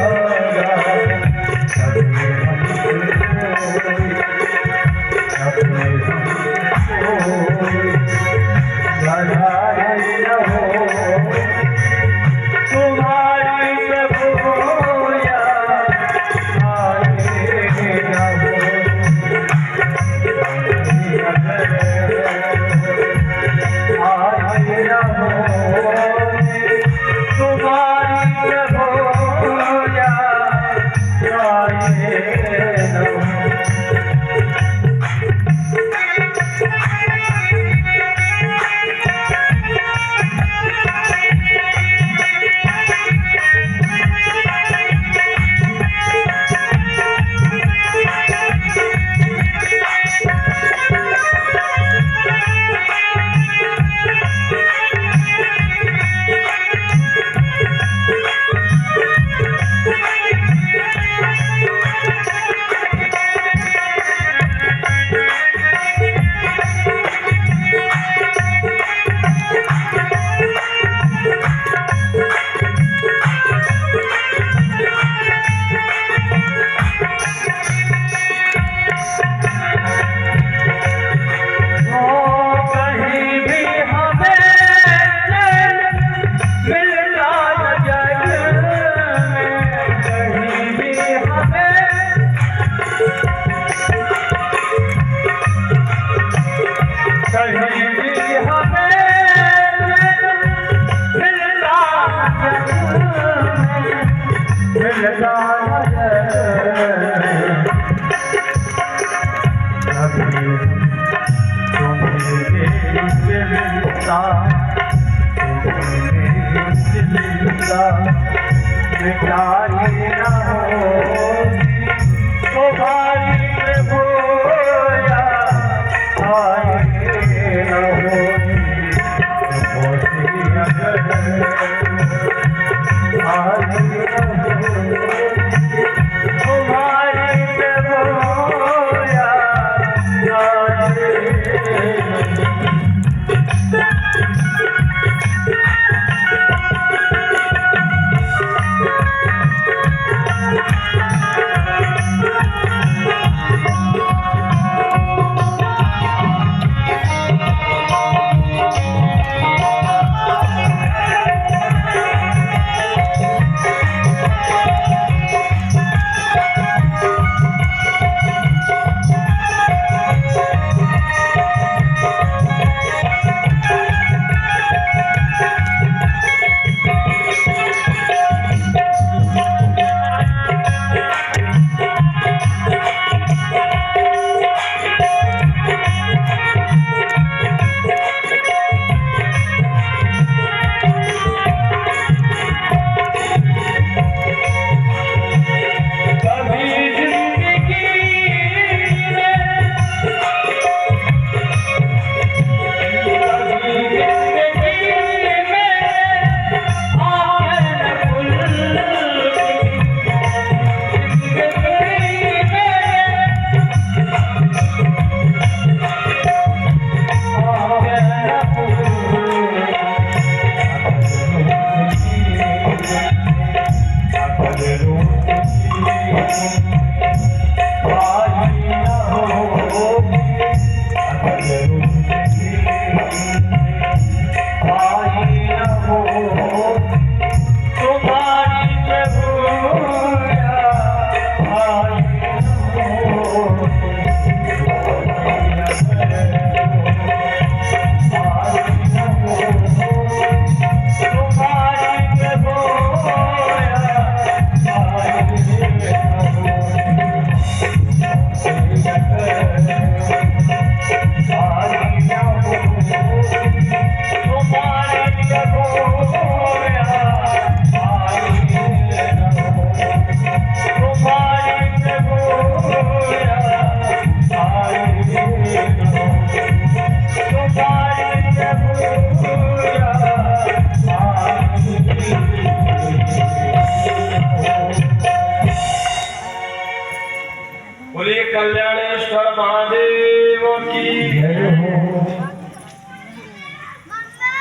मोहि।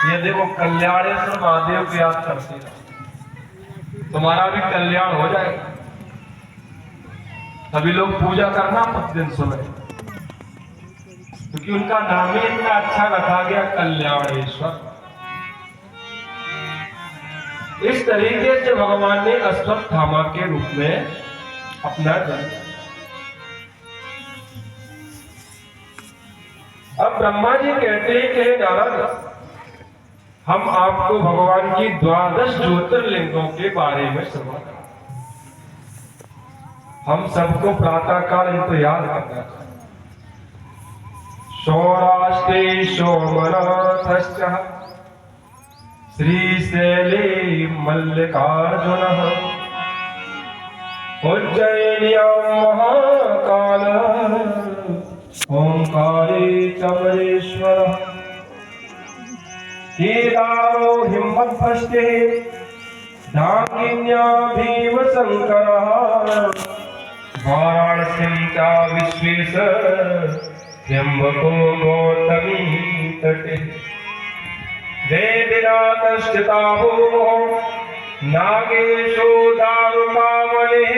ये देखो कल्याणेश्वर महादेव को याद करते रहो, तुम्हारा भी कल्याण हो जाएगा। सभी लोग पूजा करना प्रतिदिन सुबह, क्योंकि उनका नाम ही इतना अच्छा रखा गया, कल्याणेश्वर। इस तरीके से भगवान ने अश्वत्थामा के रूप में अपना जन्म। अब ब्रह्मा जी कहते हैं कि हे नारद, हम आपको भगवान की 12 ज्योतिर्लिंगों के बारे में सुना। हम सबको प्रातः काल इनको याद करना चाहिए। सौराष्ट्रे सोमनाथश्च श्रीशैले मल्लिकार्जुनः उज्जयिन्यां महाकालः ओंकारे चमरेश्वरः केदारो हिमवत्पृष्ठे डाकिन्या भीमशंकरः वाराणसी च विश्वेश त्र्यंबको गौतमी तटे वेदिनाथश्चिताहो नागेशो दारुकामणिः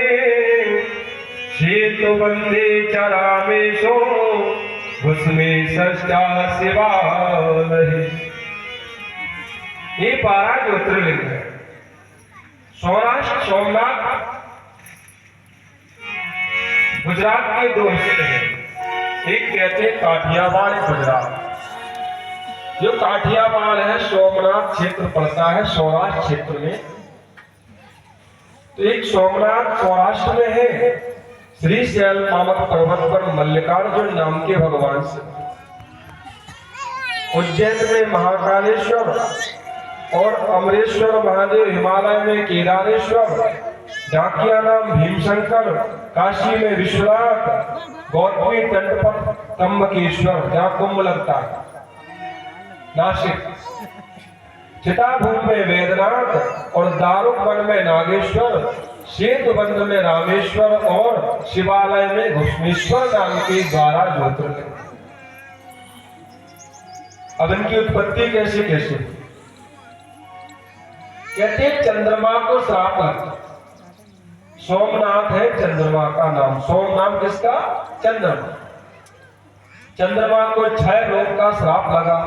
सेतुबन्धे च रामेशो भस्मेशश्च शिवालये। ये 12 ज्योतिर्लिंग है। सौराष्ट्र सोमनाथ गुजरात के 2 हिस्से हैं। एक कहते हैं काठियावाड़, गुजरात। जो काठियावाड़ है सोमनाथ क्षेत्र पड़ता है सौराष्ट्र क्षेत्र में। तो एक सोमनाथ सौराष्ट्र में है, श्रीशैल नामक पर्वत पर मल्लिकार्जुन नाम के भगवान से। उज्जैन में महाकालेश्वर और अमरेश्वर महादेव, हिमालय में केदारेश्वर, डाकिया नाम भीमशंकर, काशी में विश्वनाथ, गौतमी तट पर त्र्यंबकेश्वर जहाँ कुंभ लगता है, नासिक, चिताभूम में वेदनाथ और दारुक वन में नागेश्वर, सेतुबंध में रामेश्वर और शिवालय में घुष्मेश्वर नाम के 12 ज्योतिर्लिंग। अब इनकी उत्पत्ति कैसे कैसे? कहते चंद्रमा को श्राप लगा। सोमनाथ है चंद्रमा का नाम। सोम नाम किसका? चंद्रमा। चंद्रमा को 6 लोग का श्राप लगा,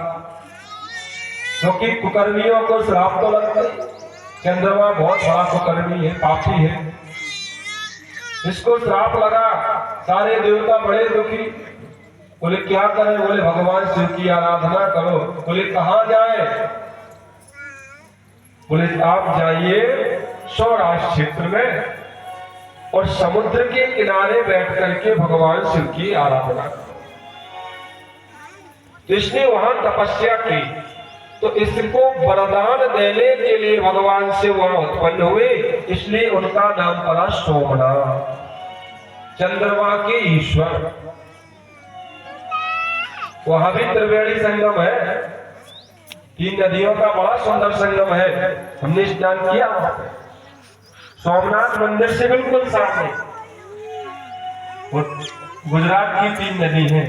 क्योंकि कुकर्मियों को श्राप तो लगता है। चंद्रमा बहुत बड़ा कुकर्मी है, पापी है। इसको श्राप लगा, सारे देवता बड़े दुखी। बोले क्या करें? बोले भगवान शिव की आराधना करो। बोले कहाँ जाए? बोले आप जाइए सौराष्ट्र क्षेत्र में और समुद्र के किनारे बैठ करके भगवान शिव की आराधना करो। तो इसने वहां तपस्या की, तो इसको वरदान देने के लिए भगवान से वहां उत्पन्न हुए, इसलिए उनका नाम पड़ा सोमनाथ, चंद्रमा के ईश्वर। वहां भी त्रिवेणी संगम है, 3 नदियों का बड़ा सुंदर संगम है। हमने स्नान किया सोमनाथ मंदिर से बिल्कुल सामने। गुजरात की 3 नदी है,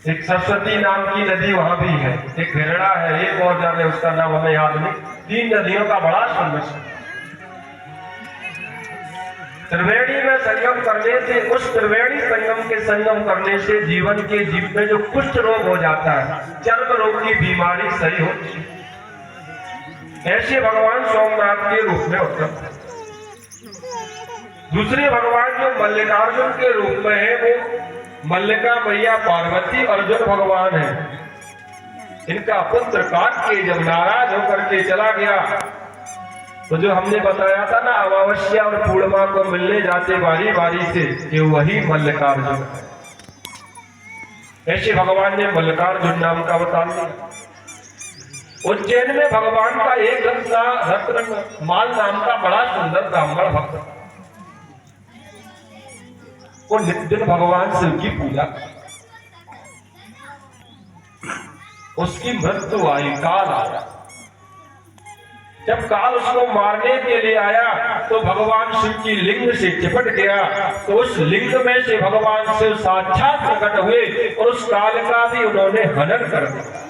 एक सरस्वती नाम की नदी वहां भी है, एक हिरड़ा है, एक और जाने उसका नाम हमें याद नहीं। 3 नदियों का बड़ा सुंदर। त्रिवेणी में संगम करने से, उस त्रिवेणी संगम के संगम करने से जीवन के जीव में जो कुष्ठ रोग हो जाता है, चर्म रोग की बीमारी सही होती है। ऐसे भगवान सोमनाथ के रूप में उत्पन्न। दूसरे भगवान जो मल्लिकार्जुन के रूप में है, वो मल्लिका मैया पार्वती, अर्जुन भगवान है। इनका पुत्र कार्तिकेय जब नाराज होकर के चला गया, तो जो हमने बताया था ना, अमावस्या और पूर्णिमा को मिलने जाते बारी बारी से, ये वही मल्लिकार्जुन है। ऐसे भगवान ने मल्लिकार्जुन नाम का अवतार लिया। उज्जैन में भगवान का एक रत्न माल नाम का बड़ा सुंदर ब्राह्मण भक्त, वो नित्य भगवान शिव की पूजा। उसकी मृत्यु आई, काल आया। जब काल उसको मारने के लिए आया तो भगवान शिव की लिंग से चिपट गया, तो उस लिंग में से भगवान शिव साक्षात प्रकट हुए और उस काल का भी उन्होंने हनन कर दिया।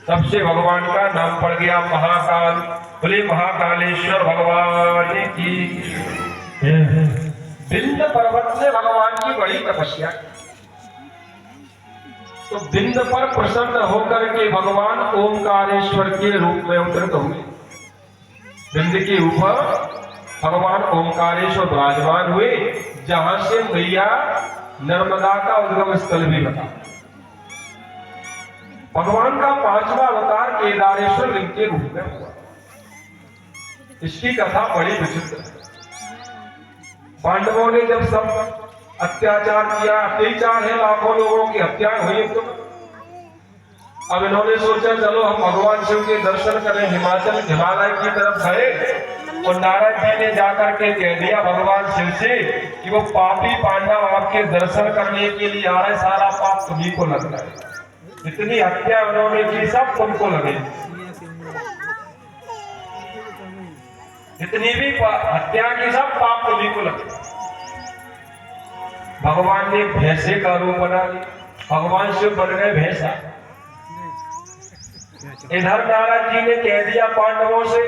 तब से भगवान का नाम पड़ गया महाकाल। बोले महाकालेश्वर भगवान की। विंध्य पर्वत से भगवान की बड़ी तपस्या, तो विंध्य पर प्रसन्न होकर के भगवान ओमकारेश्वर के रूप में अवतरित हुए। विंध्य के ऊपर भगवान ओमकारेश्वर विराजमान हुए, जहां से मैया नर्मदा का उद्गम स्थल भी बता। भगवान का पांचवा अवतार केदारेश्वर लिंग के रूप में हुआ। इसकी कथा बड़ी विचित्र है। पांडवों ने जब सब अत्याचार किया, अत्याचार है, लाखों लोगों की हत्या हुई, तो अब इन्होंने सोचा चलो हम भगवान शिव के दर्शन करें। हिमालय की तरफ गए और नारद जी ने जाकर के कह दिया भगवान शिव से कि वो पापी पांडव आपके दर्शन करने के लिए आ रहे, सारा पाप तुम्ही को लग रहा है। जितनी हत्या उन्होंने की सब तुमको लगे, जितनी भी हत्या की सब पाप तुम्ही को लगे। भगवान ने भैंसे का रूप बना लिया, भगवान शिव बन गए भैंसा। इधर नारद जी ने कह दिया पांडवों से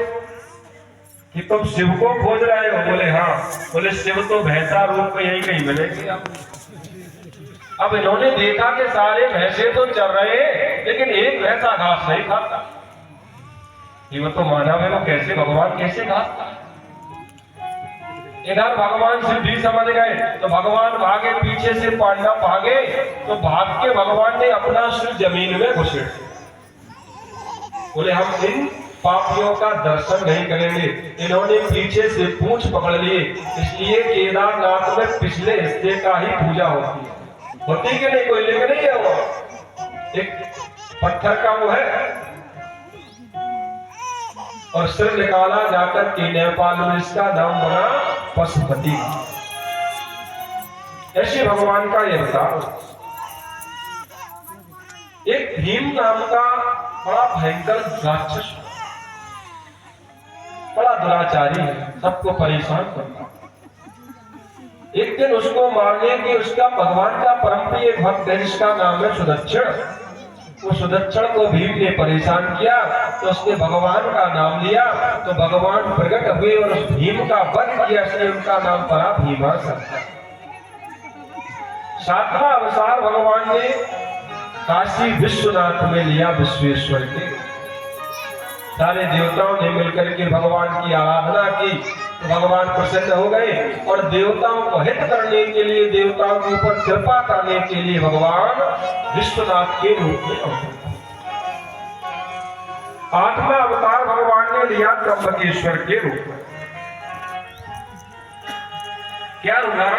कि तुम शिव को खोज रहे हो। बोले हाँ। बोले शिव तो भैंसा रूप में यही कहीं मिलेंगे। अब इन्होंने देखा कि सारे भैंसे तो चल रहे हैं, लेकिन एक भैंसा घास नहीं खाता। ये वो तो मानव है, वो कैसे भगवान कैसे घास खाता? इधर भगवान शिव भी समझ गए, तो भगवान भागे, पीछे से पांडव भागे, तो भाग के भगवान ने अपना सिर जमीन में घुसेड़ दिया। बोले हम इन पापियों का दर्शन नहीं करेंगे। इन्होंने पीछे से पूंछ पकड़ लिए, इसलिए केदारनाथ में पिछले हिस्से का ही पूजा होती है। होती कि नहीं? कोई लिंग नहीं है, वो एक पत्थर का वो है, और सिर निकाला जाकर के नेपाल में इसका नाम बना पशुपति। ऐसे भगवान का यह अवतार। एक भीम नाम का बड़ा भयंकर राक्षस, बड़ा दुराचारी है, सबको परेशान करता। एक दिन उसको मारने के उसका भगवान का परम प्रिय भक्त है जिसका नाम है सुदक्षिण। वो सुदक्षिण को भीम ने परेशान किया, तो उसने भगवान का नाम लिया, तो भगवान प्रकट हुए और उस भीम का वध किया, इसलिए उनका नाम पड़ा भीमासुर। सातवां अवतार भगवान ने काशी विश्वनाथ में लिया, विश्वेश्वर के। सारे देवताओं ने मिलकर के भगवान की आराधना की, तो भगवान प्रसन्न हो गए और देवताओं को हित करने के लिए, देवताओं के ऊपर कृपा करने के लिए भगवान विश्वनाथ के रूप में अवतरे। आठवां अवतार भगवान ने लिया त्र्यंबकेश्वर के रूप में। क्या हुआ?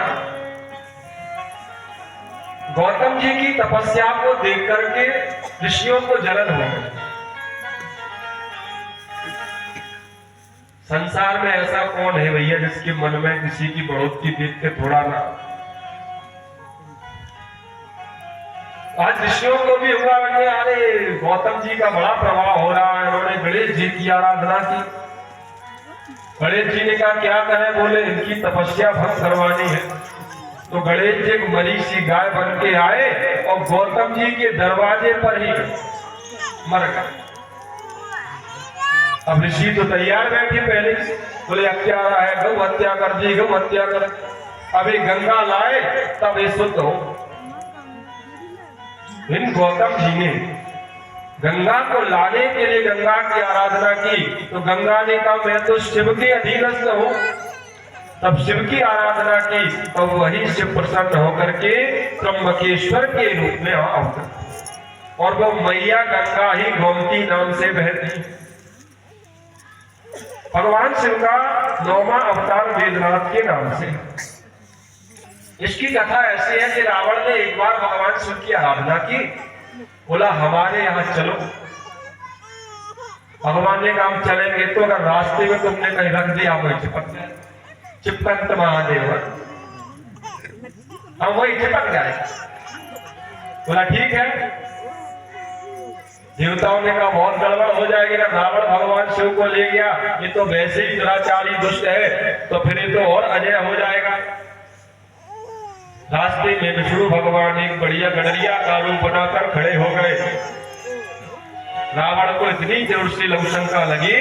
गौतम जी की तपस्या को देख करके ऋषियों को जलन हो गई। संसार में ऐसा कौन है भैया जिसके मन में किसी की बढ़ोतरी देख के थोड़ा ना। आज ऋषियों को भी हुआ, अरे गौतम जी का बड़ा प्रभाव हो रहा है, उन्होंने गणेश जी की आराधना की। गणेश जी ने कहा क्या करें? बोले इनकी तपस्या भंग करवानी है। तो गणेश जी मरी सी गाय बन के आए और गौतम जी के दरवाजे पर ही मर गए। अब ऋषि तो तैयार बैठे पहले, बोले अब क्या रहा है? गौ हत्या कर दी, गौ हत्या कर। अभी गंगा लाए तब ये शुद्ध हो। इन गौतम जी ने गंगा को लाने के लिए गंगा की आराधना की, तो गंगा ने कहा मैं तो शिव के अधीनस्थ हूं। तब शिव की आराधना की, तो वही शिव प्रसन्न होकर के त्र्यंबकेश्वर के रूप में अवतरे, और वो मैया गंगा ही गोमती नाम से बहती। भगवान शिव का 9वां अवतार वेदनाथ के नाम से। इसकी कथा ऐसी है कि रावण ने एक बार भगवान शिव की आराधना की, बोला हमारे यहाँ चलो। भगवान ने कहा हम चलेंगे, तो अगर रास्ते में तुमने कहीं रख दिया वही चिपक जाए। चिपकंत महादेव, हम वही चिपक जाए। बोला ठीक है। देवताओं ने कहा बहुत गड़बड़ हो जाएगी ना, रावण भगवान शिव को ले गया, ये तो वैसे ही दुराचारी दुष्ट है, तो फिर ये तो और अजय हो जाएगा। रास्ते में विष्णु भगवान एक बढ़िया गडरिया का रूप बनाकर खड़े हो गए। रावण को इतनी जोर से लघुशंका लगी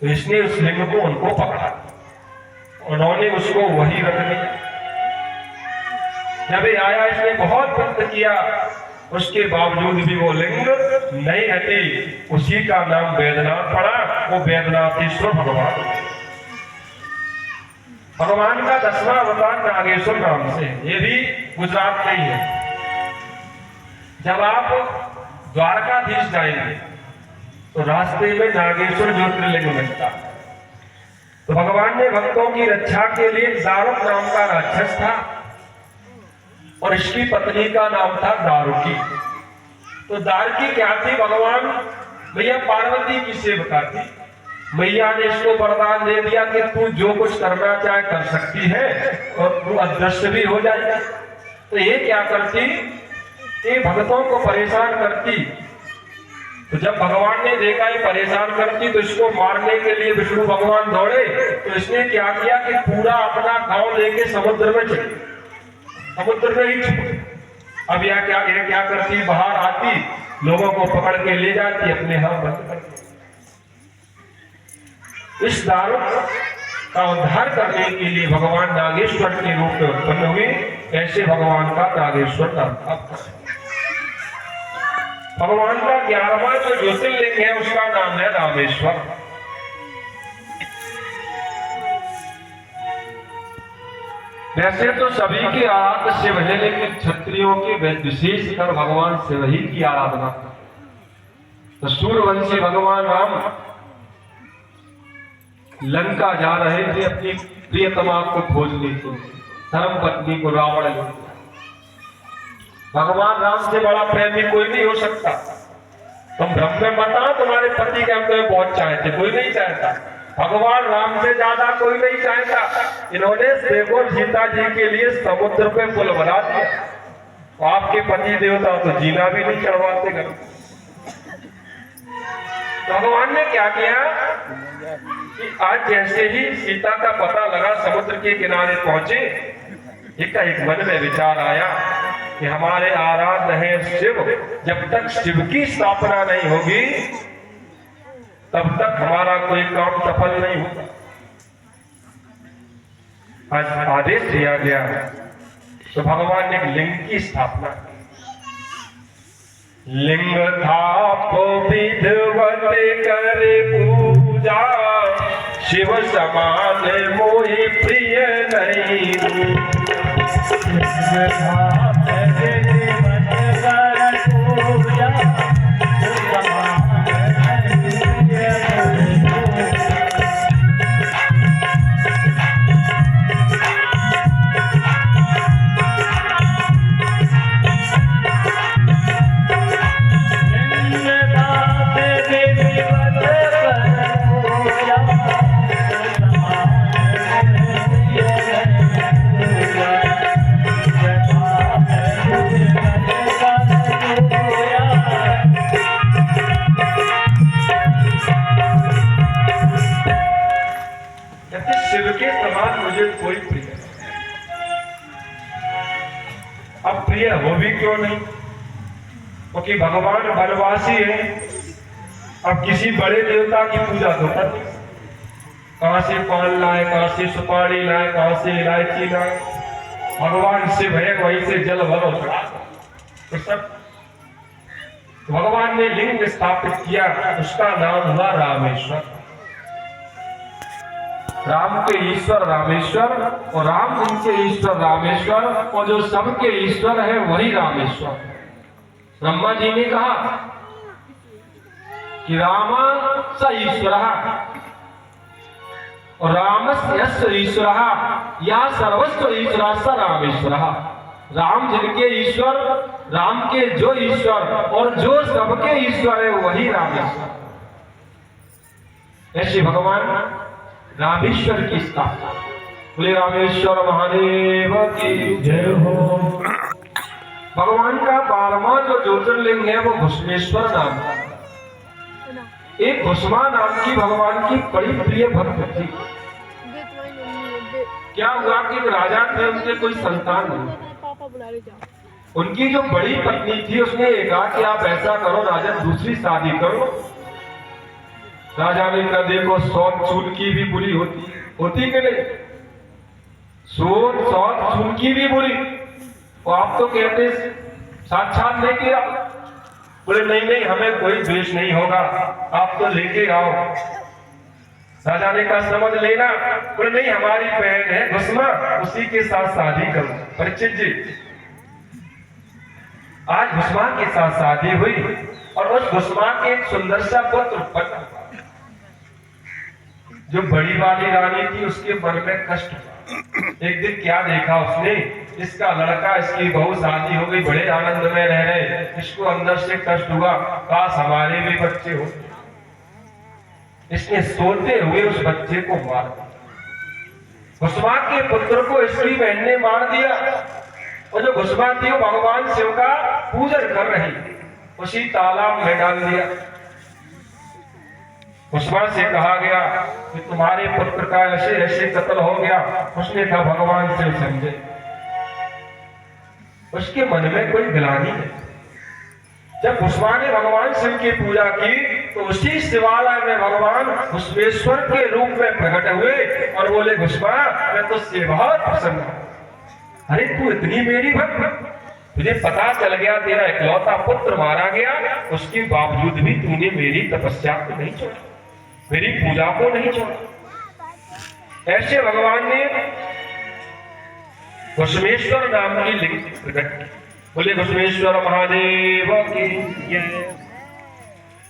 तो इसने उस लिंग को उनको पकड़ा, उन्होंने उसको वही रख दिया। जब ये आया इसने बहुत यत्न किया, उसके बावजूद भी वो लिंग नहीं हटी। उसी का नाम वेदनाथ पड़ा, वो वेदनाथेश्वर भगवान। भगवान का 10वां अवतार नागेश्वर नाम से, ये भी गुजरात में ही है। जब आप द्वारकाधीश जाएंगे तो रास्ते में नागेश्वर ज्योतिर्लिंग मिलता। तो भगवान ने भक्तों की रक्षा के लिए दारुक नाम का राक्षस था और इसकी पत्नी का नाम था दारुकी। तो दारुकी क्या थी? भगवान मैया पार्वती की सेवका थी। मैया ने इसको वरदान दे दिया कि तू जो कुछ करना चाहे कर सकती है और तू अदृश्य भी हो जाएगा। तो ये क्या करती? ये भक्तों को परेशान करती। तो जब भगवान ने देखा ये परेशान करती तो इसको मारने के लिए विष्णु भगवान दौड़े। तो इसने क्या किया कि पूरा अपना गांव लेके समुद्र में चली, समुद्र में ही छुपी। अब यह क्या करती? बाहर आती, लोगों को पकड़ के ले जाती, अपने यहाँ बंद करती। इस दारुक का उद्धार करने के लिए भगवान नागेश्वर के रूप में उत्पन्न हुए। ऐसे भगवान का नागेश्वर नाम था। भगवान का 11वां जो ज्योतिर्लिंग है उसका नाम है रामेश्वर। वैसे तो सभी के आराध्य शिव है, लेकिन क्षत्रियों के विशेषकर भगवान शिव ही की आराधना। तो सूर्यवंशी भगवान राम लंका जा रहे थे अपनी प्रियतमा को खोजने के लिए, धर्म पत्नी को रावण ले गया। भगवान राम से बड़ा प्रेमी कोई नहीं हो सकता। तुम भ्रम में मत आओ, तुम्हारे पति के हम तुम्हें बहुत चाहते, कोई नहीं चाहता। भगवान राम से ज्यादा कोई नहीं चाहता। इन्होंने देखो सीता जी के लिए समुद्र पे पुल बना दिया। आपके पति देवता तो जीना भी नहीं चढ़वाते घर। भगवान ने क्या किया कि आज जैसे ही सीता का पता लगा, समुद्र के किनारे पहुंचे, एक मन में विचार आया कि हमारे आराध्य है शिव, जब तक शिव की स्थापना नहीं होगी तब तक हमारा कोई काम सफल नहीं होगा। आज आदेश दिया गया तो भगवान ने एक लिंग की स्थापना की। लिंग थाप विधवत करे पूजा, शिव समान मोहि प्रिय नहीं। शिव के समान मुझे कोई प्रिय नहीं। अब प्रिय हो भी क्यों नहीं? क्योंकि भगवान वनवासी है। अब किसी बड़े देवता की पूजा तो कर, कहां से पान लाए, कहां से सुपारी लाए, कहां से इलायची लाए। भगवान शिव है, वहीं से जल भरो चढ़ा। तो सब भगवान ने लिंग स्थापित किया, उसका नाम हुआ रामेश्वर। राम के ईश्वर रामेश्वर और राम जिनके ईश्वर रामेश्वर, और जो सबके ईश्वर है वही रामेश्वर। ब्रह्मा जी ने कहा कि राम स ईश्वर और रामस्य ईश्वर या सर्वस्व ईश्वर स रामेश्वर। राम जिनके ईश्वर, राम के जो ईश्वर और जो सबके ईश्वर है वही रामेश्वर। ऐसे भगवान रामेश्वर की स्थापना। बोले रामेश्वर महादेव की जय हो। भगवान का 12वां जो ज्योतिर्लिंग है वो घुस्मेश्वर नाम का। एक घुस्मा नाम की भगवान की बड़ी प्रिय भक्त थी। क्या हुआ कि एक राजा थे, उनके कोई संतान नहीं। उनकी जो बड़ी पत्नी थी उसने ये कहा कि आप ऐसा करो राजन, दूसरी शादी करो। राजा ने कहा देखो सौत चूल की भी बुरी होती कि नहीं, सौत चूल की भी बुरी। और आप तो कहते साक्षात लेके आओ। बोले नहीं हमें कोई द्वेष नहीं होगा, आप तो लेके आओ। राजा ने कहा समझ लेना। बोले नहीं हमारी बहन है घुस्मा, उसी के साथ शादी करो। परीक्षित जी, आज घुस्मा के साथ शादी हुई और उस घुस्मा के एक सुंदर सा पुत्र उत्पन्न हुआ। जो बड़ी वाली रानी थी उसके मन में कष्ट हुआ। एक दिन क्या देखा उसने, इसका लड़का इसकी बहू शादी हो गई, बड़े आनंद में रह रहे, इसको अंदर से कष्ट हुआ, काश हमारे भी बच्चे हो। इसने सोते हुए उस बच्चे को मार दिया। घुस्मा के पुत्र को इसकी बहन ने मार दिया। और जो घुस्मा थी वो भगवान शिव का पूजन कर रही, उसी तालाब में डाल दिया। घुस्मा से कहा गया कि तुम्हारे पुत्र का ऐसे ऐसे कत्ल हो गया। उसने कहा भगवान शिव समझे। उसके मन में कोई गिलानी है। जब घुस्मा ने भगवान शिव की पूजा की तो उसी शिवालय में भगवान घुस्मेश्वर के रूप में प्रकट हुए और बोले घुस्मा मैं तो से बहुत प्रसन्न हूं। अरे तू इतनी मेरी भक्त, तुझे पता चल गया तेरा इकलौता पुत्र मारा गया, उसके बावजूद भी तूने मेरी तपस्या को नहीं छोड़ा, मेरी पूजा को नहीं छोड़ा। ऐसे भगवान ने घुस्मेश्वर नाम की लिंग प्रकट की। बोले घुस्मेश्वर महादेव की जय।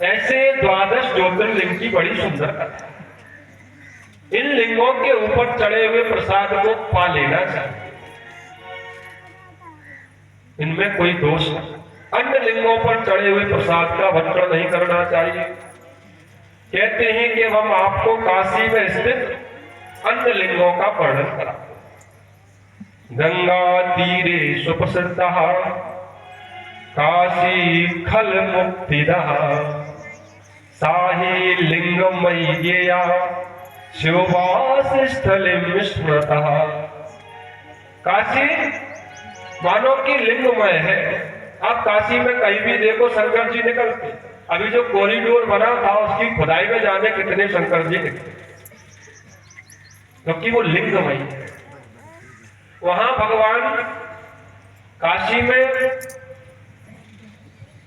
ऐसे 12 ज्योतिर्लिंग की बड़ी सुंदर कथा। इन लिंगों के ऊपर चढ़े हुए प्रसाद को पा लेना चाहिए, इनमें कोई दोष नहीं। अन्य लिंगों पर चढ़े हुए प्रसाद का भक्षण नहीं करना चाहिए। कहते हैं कि हम आपको काशी में स्थित अन्य लिंगों का वर्णन करा। गंगा तीरे सुप्रसिद्ध काशी खल मुक्तिदा साहि लिंगमय्यया शिववास स्थलिम स्मृतः। काशी मानो की लिंगमय है। आप काशी में कहीं भी देखो शंकर जी निकलते। अभी जो कॉरिडोर बना था उसकी खुदाई में जाने कितने शंकर जी निकले, क्योंकि वो लिंगमय है। वहां भगवान काशी में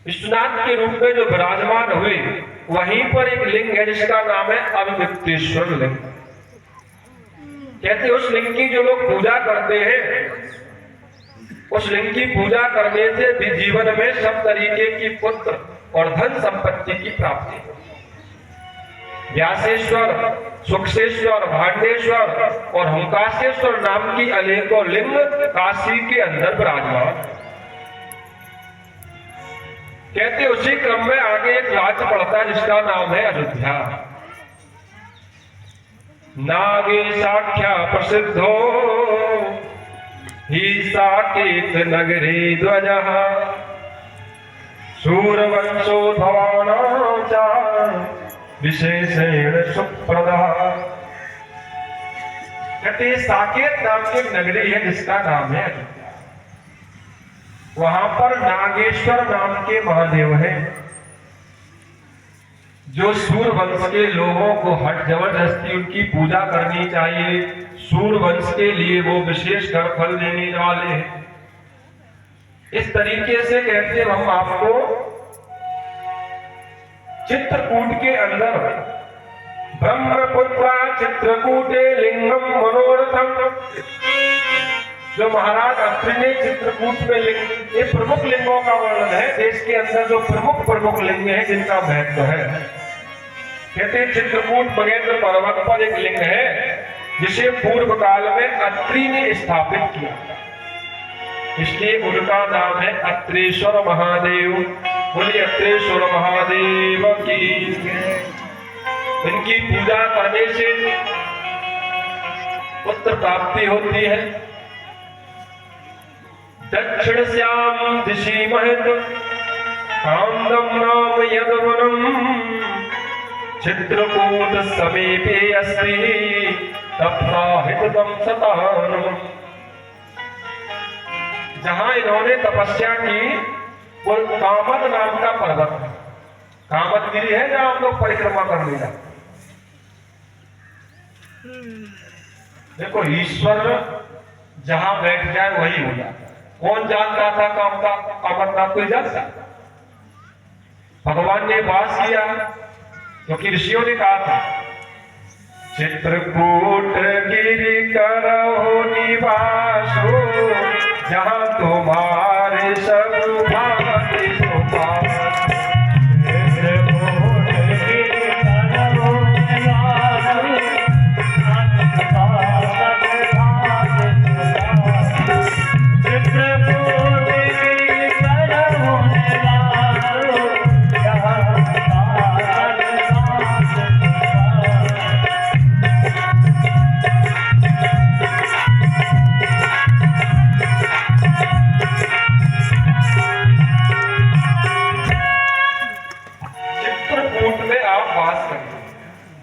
विश्वनाथ के रूप में जो विराजमान हुए, वहीं पर एक लिंग है जिसका नाम है अभिव्यक्तेश्वर लिंग। कहते उस लिंग की जो लोग पूजा करते हैं, उस लिंग की पूजा करने से भी जीवन में सब तरीके की पुत्र और धन संपत्ति की प्राप्ति। व्यासेश्वर, सुक्षेश्वर, भांडेश्वर और हुंकासेश्वर नाम की अनेकों लिंग काशी के अंदर विराजमान। कहते उसी क्रम में आगे एक राज्य पड़ता है जिसका नाम है अयोध्या। नागे साख्या प्रसिद्धो ही साकेत नगरे ध्वजः सूरवंशोद्भवानां च विशेषेण सुप्रदा। कहते साकेत नाम की नगरी है जिसका नाम है अयोध्या। वहां पर नागेश्वर नाम के महादेव हैं, जो सूर्यवंश के लोगों को हट जबरदस्ती उनकी पूजा करनी चाहिए। सूर्यवंश के लिए वो विशेष कर फल देने वाले हैं। इस तरीके से कहते हम आपको चित्रकूट के अंदर ब्रह्मपुत्रा चित्रकूटे लिंगम मनोरथम, जो महाराज अत्रि ने चित्रकूट में लिंग, ये प्रमुख लिंगों का वर्णन है। देश के अंदर जो प्रमुख लिंग है जिनका महत्व है। कहते चित्रकूट मगेंद्र पर्वत पर एक लिंग है जिसे पूर्व काल में अत्रि ने स्थापित किया, इसलिए उनका नाम है अत्रेश्वर महादेव। बोलिए अत्रेश्वर महादेव की। इनकी पूजा करने से पुत्र प्राप्ति होती है, दक्षिण श्याम दिशि महत कांदम नाम यदवनम चित्रकूट समीपे अस्ति तप्ताहितम सतानम। जहां इन्होंने तपस्या की वो कामद नाम का पर्वत है, कामदगिरी है जहां हम लोग परिक्रमा कर लिया। देखो ईश्वर जहां बैठ जाए वही हो जाता। कौन जानता था कामदनाथ कोई जानता? भगवान ने वास किया क्योंकि ऋषियों ने कहा था चित्रकूट गिरि करहु निवासो जहां तुम्हारे सब भांति सुभाव।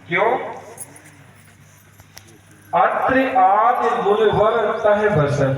क्यों? अत्रि आदि मुनिवर तह बसन